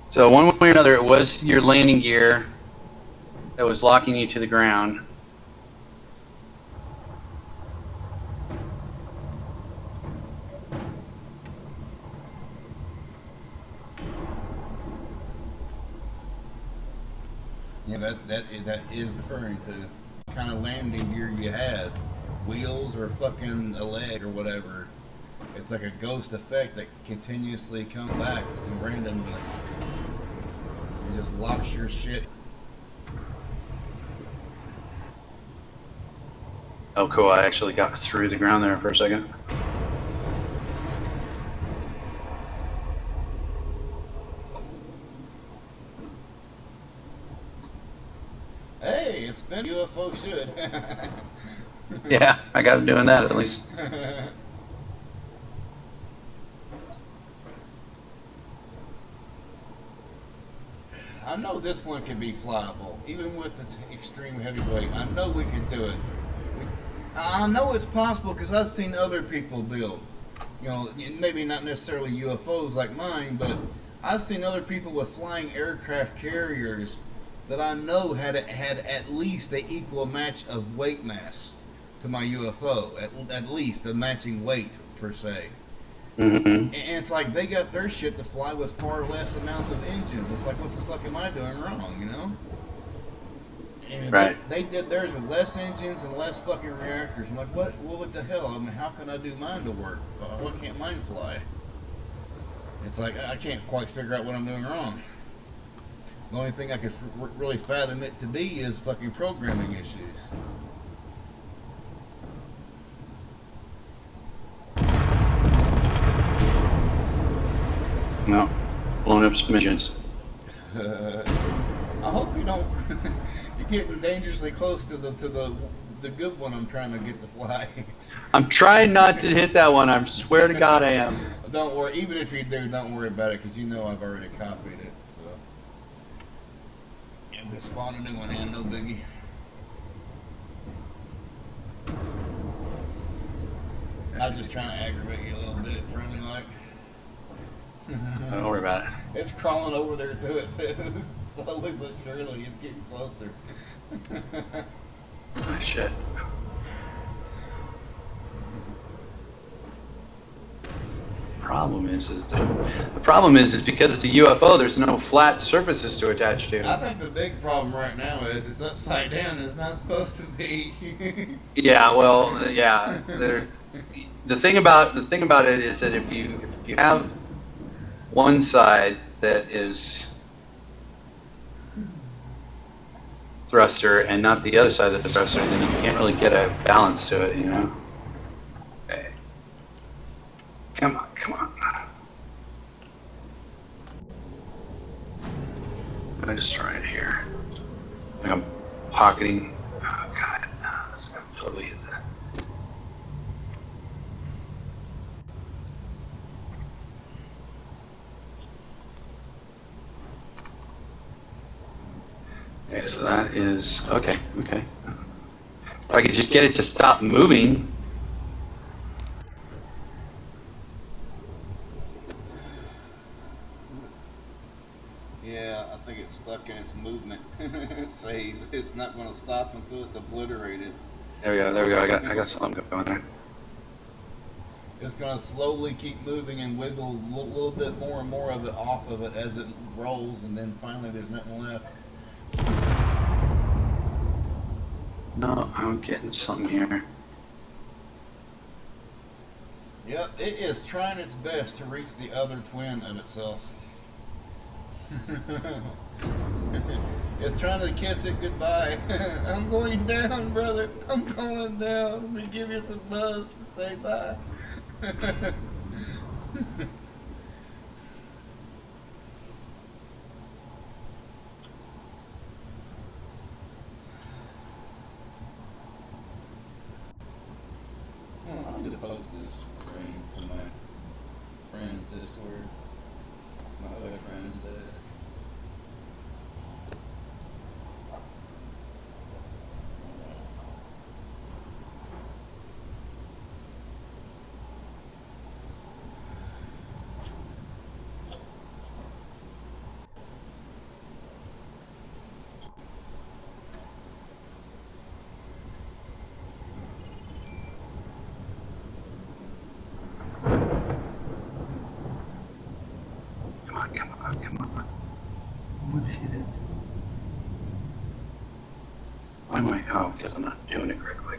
So one way or another, it was your landing gear that was locking you to the ground. Yeah, that is referring to what kind of landing gear you had. Wheels or fucking a leg or whatever. It's like a ghost effect that continuously comes back randomly. It just locks your shit. Oh, cool. I actually got through the ground there for a second. Hey, it's been UFO should. Yeah, I got it doing that at least. I know this one can be flyable, even with its extreme heavyweight. I know we can do it. I know it's possible because I've seen other people build. you know, maybe not necessarily UFOs like mine, but I've seen other people with flying aircraft carriers that I know had at least a equal match of weight mass to my UFO, at least a matching weight per se. Mm-hmm. And it's like they got their shit to fly with far less amounts of engines. It's like, what the fuck am I doing wrong, you know? And Right. they did theirs with less engines and less fucking reactors. I'm like, what? Well, what the hell? I mean, how can I do mine to work? Why can't mine fly? It's like I can't quite figure out what I'm doing wrong. The only thing I could really fathom it to be is fucking programming issues. No, blown up some engines. I hope you don't. You're getting dangerously close to the good one I'm trying to get to fly. I'm trying not to hit that one. I swear to God I am. Don't worry. Even if you do, don't worry about it because you know I've already copied it. So yeah, just spawn a new one in, no biggie. I'm just trying to aggravate you a little bit, friendly like. Don't worry about it. It's crawling over there to it too. Slowly but surely, it's getting closer. Oh, shit. The problem is because it's a UFO. There's no flat surfaces to attach to. I think the big problem right now is it's upside down. It's not supposed to be. Yeah. Well. Yeah. The thing about it is that if you have one side that is thruster and not the other side of the thruster, then you can't really get a balance to it, you know? Okay. Come on, come on. I'm just trying here. Like I'm pocketing. Oh, God. No, that's gonna totally hit that. Okay, so that is, okay. If I could just get it to stop moving. Yeah, I think it's stuck in its movement phase. It's not going to stop until it's obliterated. There we go. I got something going there. It's going to slowly keep moving and wiggle a little bit more and more of it off of it as it rolls, and then finally there's nothing left. No, I'm getting something here. Yep, it is trying its best to reach the other twin of itself. It's trying to kiss it goodbye. I'm going down, brother. I'm going down. Let me give you some love to say bye. I'm going to post this screen to my friends' Discord. My other friends, that is. Come on. What hit it? Why am I? Oh, because I'm not doing it correctly.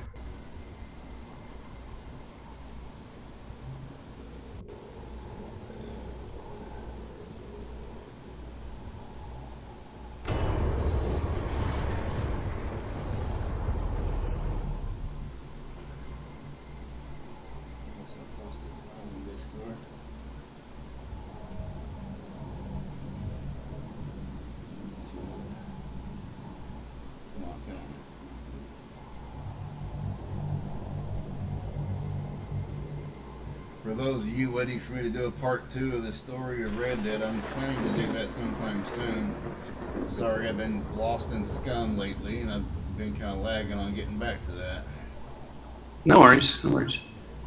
What's up, posted on Discord? Come on. For those of you waiting for me to do a part 2 of the story of Red Dead, I'm planning to do that sometime soon. Sorry, I've been lost in scum lately, and I've been kind of lagging on getting back to that. No worries.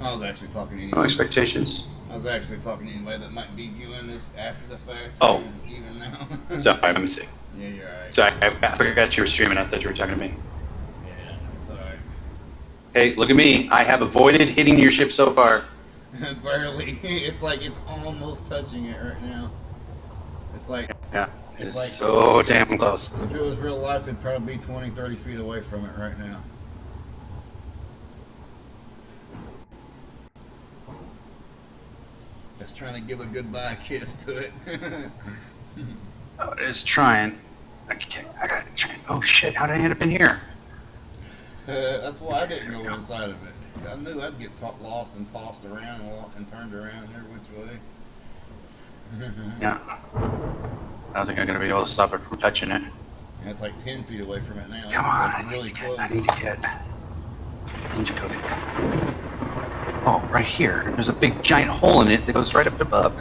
I was actually talking to No anybody. expectations. I was actually talking to anybody that might be viewing this after the fact. Oh. Even now. Sorry, let me see. Yeah, you're alright. Sorry, I forgot you were streaming. I thought you were talking to me. Yeah, it's alright. Hey, look at me. I have avoided hitting your ship so far. Barely. It's like it's almost touching it right now. It's like, Yeah, it's it's like so damn close. if it was real life, it'd probably be 20, 30 feet away from it right now. It's trying to give a goodbye kiss to it. Oh, it's trying. I gotta try. Oh shit! How did I end up in here? That's why I didn't go inside of it. I knew I'd get lost and tossed around and turned around every which way. Yeah. I don't think I'm gonna be able to stop it from touching it. And it's like 10 feet away from it now. Come on! Like really close. I need to get. Ninja coded. Oh, right here. There's a big giant hole in it that goes right up above.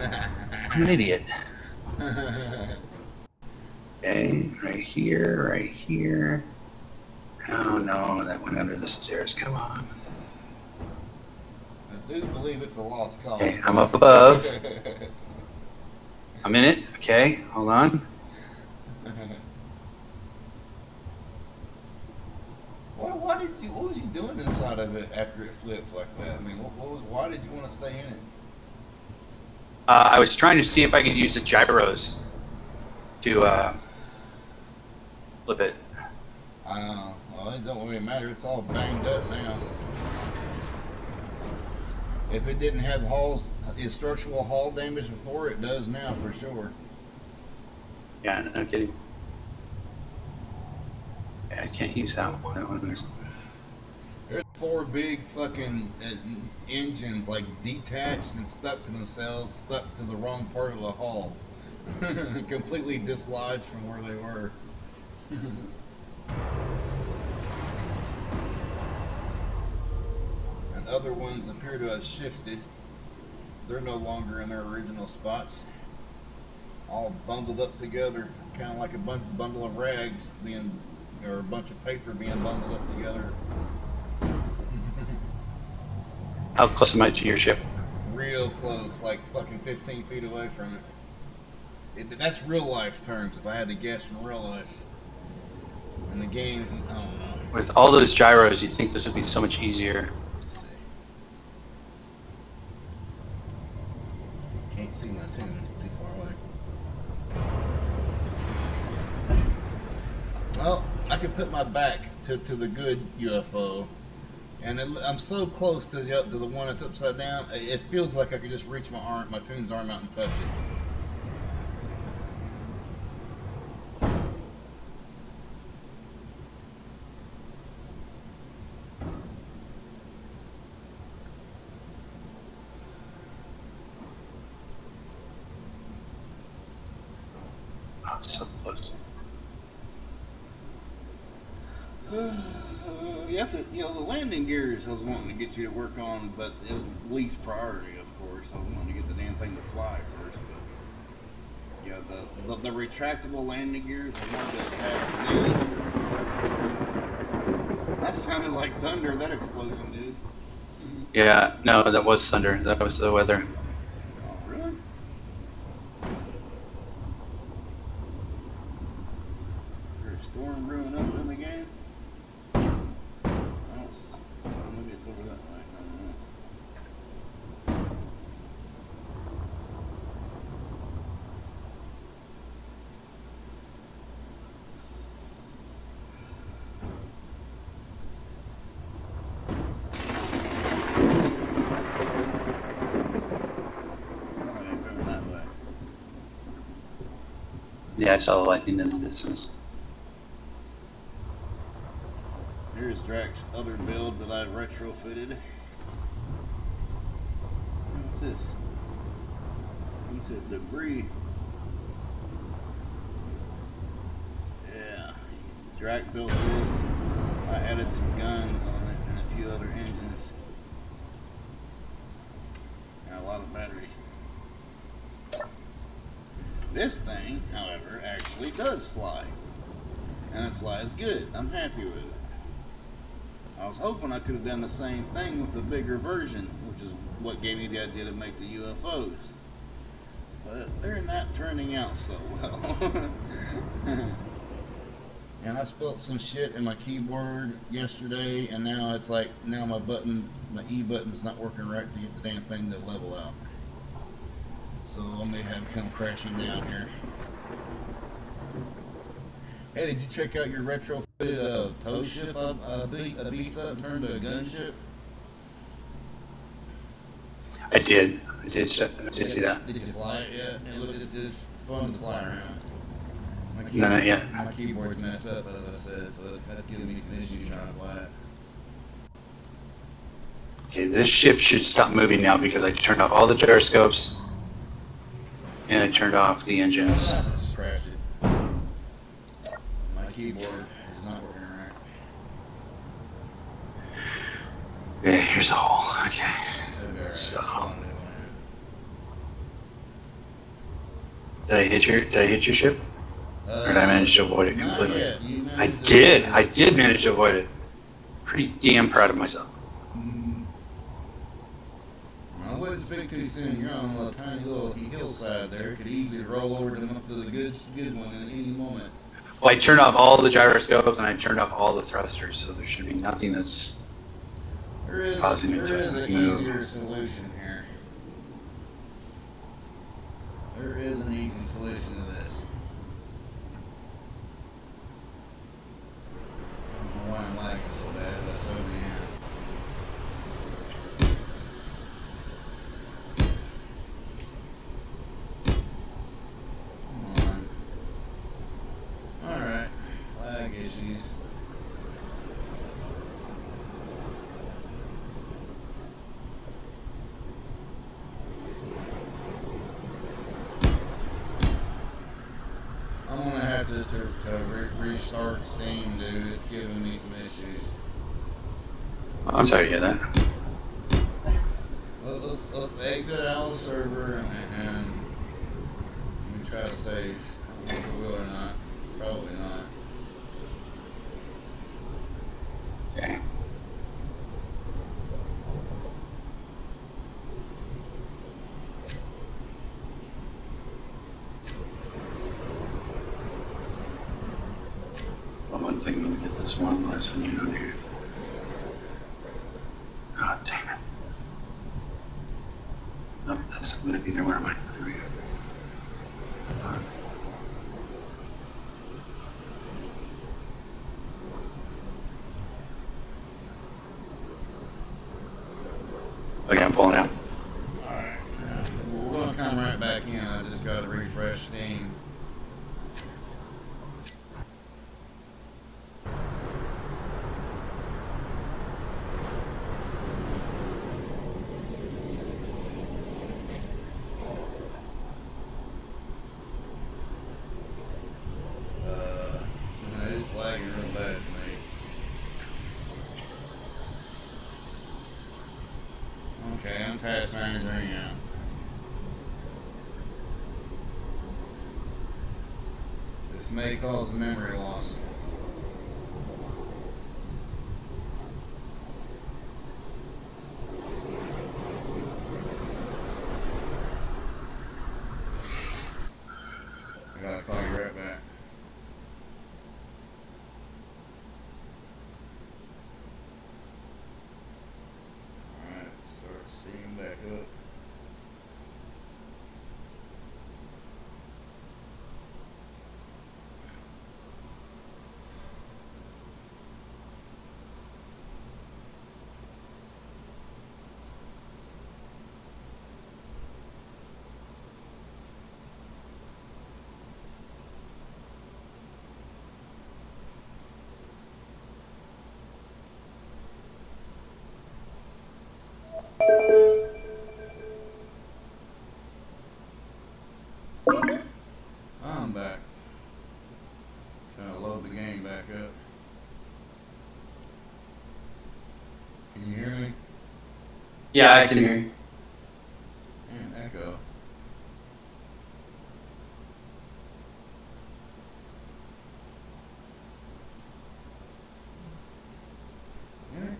I'm an idiot. Okay, right here. Oh no, that went under the stairs. Come on. I do believe it's a lost cause. Okay, I'm up above. I'm in it. Okay, hold on. What was you doing inside of it after it flipped like that? I mean, why did you want to stay in it? I was trying to see if I could use the gyros to flip it. Well, it don't really matter. It's all banged up now. If it didn't have structural hull damage before, it does now for sure. Yeah, no kidding. Yeah, I can't use that one. That one is... There's 4 big fucking engines like detached and stuck to themselves, stuck to the wrong part of the hull. Completely dislodged from where they were. And other ones appear to have shifted. They're no longer in their original spots. All bundled up together, kind of like a bundle of rags or a bunch of paper being bundled up together. How close am I to your ship? Real close, like fucking 15 feet away from it. That's real life terms, if I had to guess from real life. In the game, I don't know. With all those gyros, you think this would be so much easier. Let's see. Can't see my tune, too far away. Well, I could put my back to the good UFO. And I'm so close to the one that's upside down, it feels like I could just reach my tune's arm out and touch it. Oh, so close. Yeah, the landing gears I was wanting to get you to work on, but it was least priority, of course. I was wanting to get the damn thing to fly first. But, yeah, the retractable landing gears I wanted to attach then. That sounded like thunder, that explosion, dude. Yeah, no, that was thunder. That was the weather. Oh, really? Is there a storm brewing up in the game? Maybe it's over that way. I don't know. It's not like I'm going that way. Yeah, I saw the lightning in the distance. Here's Drax's other build that I retrofitted. What's this? He said debris. Yeah. Drax built this. I added some guns on it and a few other engines. And a lot of batteries. This thing, however, actually does fly. And it flies good. I'm happy with it. I was hoping I could have done the same thing with the bigger version, which is what gave me the idea to make the UFOs. But they're not turning out so well. And I spilled some shit in my keyboard yesterday, and now it's like, now my E button's not working right to get the damn thing to level out. So I may have come crashing down here. Hey, did you check out your retrofitted tow ship beefed up and turned to a gunship? I did. I did see that. Did you fly it yet? It's fun to fly around. No, not yet. My keyboard's messed up, as I said, so that's giving me some issues trying to fly it. Okay, this ship should stop moving now because I turned off all the gyroscopes and I turned off the engines. I just crashed it. My keyboard is not working right. Okay, here's the hole. Okay. So, did I hit your ship? Or did I manage to avoid it completely? I did manage to avoid it. Pretty damn proud of myself. I wouldn't speak too soon. You're on a tiny little hillside there. Could easily roll over them up to the good one at any moment. Well, I turned off all the gyroscopes and I turned off all the thrusters, so there should be nothing that's causing it to move. There is an easier solution here. There is an easy solution to this. I don't know why I'm lagging so bad, but so am. Come on. Alright. Lag issues. I'm gonna have to restart Steam, dude. It's giving me some issues. I'm sorry to hear that. Let's exit out of the server and let me try to save. I don't know if it will or not. Probably not. Okay. One thing, let me get this one lesson you know here. God damn it. Nope, that's not going to be there. Where am I? There we go. Okay, I'm pulling out. Alright. We're gonna come right back in. I just gotta refresh Steam. It's lagging real bad for me. Okay, I'm task manager now. This may cause memory loss. I gotta call you right back. Alright, start Steam back up. I'm back. Trying to load the game back up. Can you hear me? Yeah, I can hear you. Man, echo. Yeah.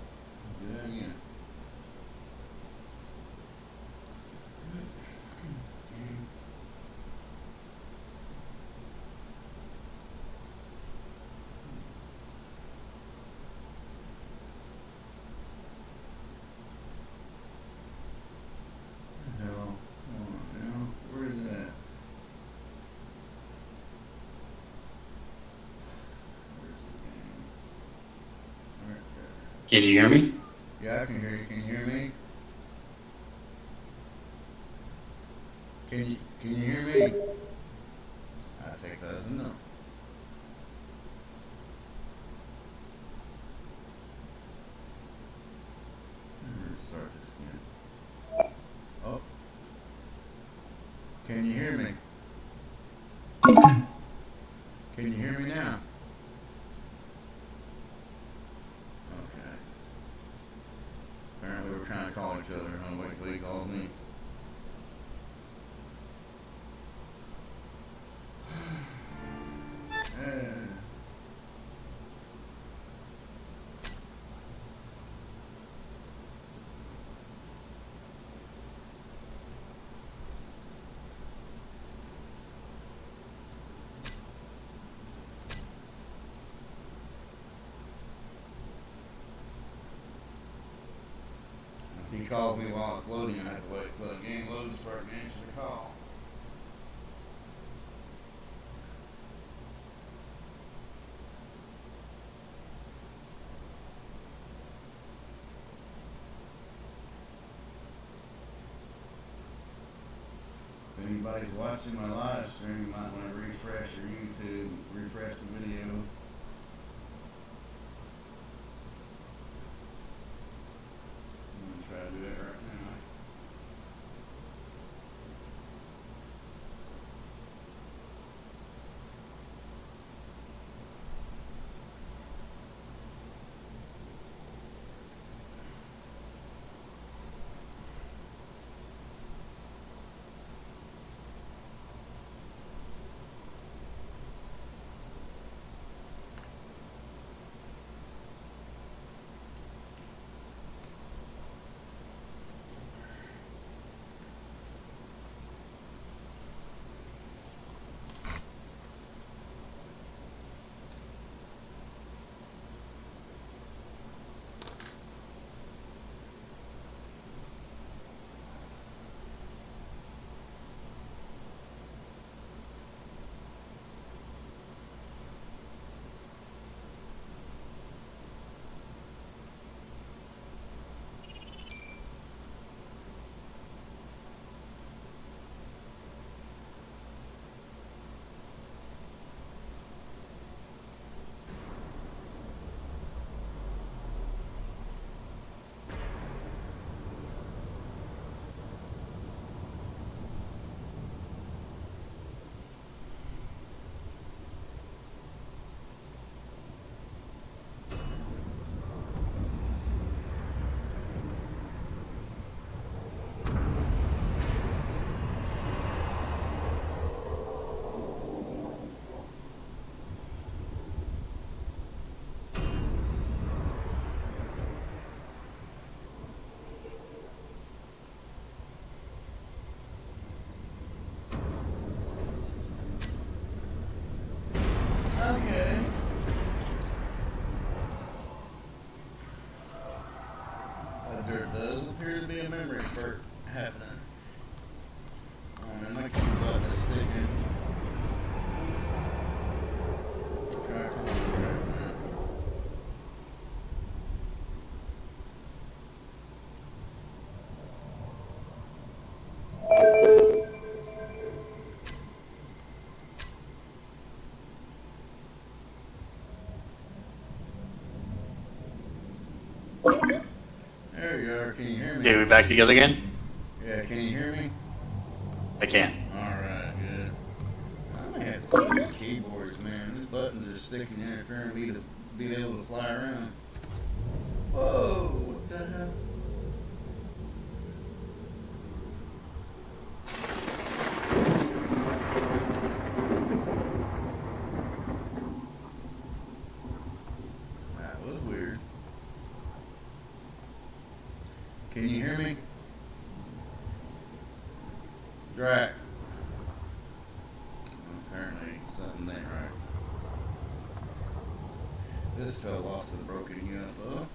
Can you hear me? Yeah, I can hear you. Can you hear me? Can you hear me? I take that as a no. Start this again. Oh, can you hear me? Can you hear me now? Okay. Apparently we're trying to call each other. I'm gonna wait till he calls me. If he calls me while it's loading, I have to wait till the game loads before I can answer the call. If anybody's watching my live stream, you might want to refresh your YouTube, refresh the video. I'm going to try to do that right now. Okay. There does appear to be a memory spurt happening. And my key button is sticking. Try to come on right now. There you are. Can you hear me? Okay, we back together again? Yeah, can you hear me? I can. Alright, good. I may have to switch the keyboards, man. These buttons are sticking interfering me to be able to fly around. Whoa, what the hell? That was weird. Can you hear me? Drac. Apparently something ain't right. This fell off to the broken UFO.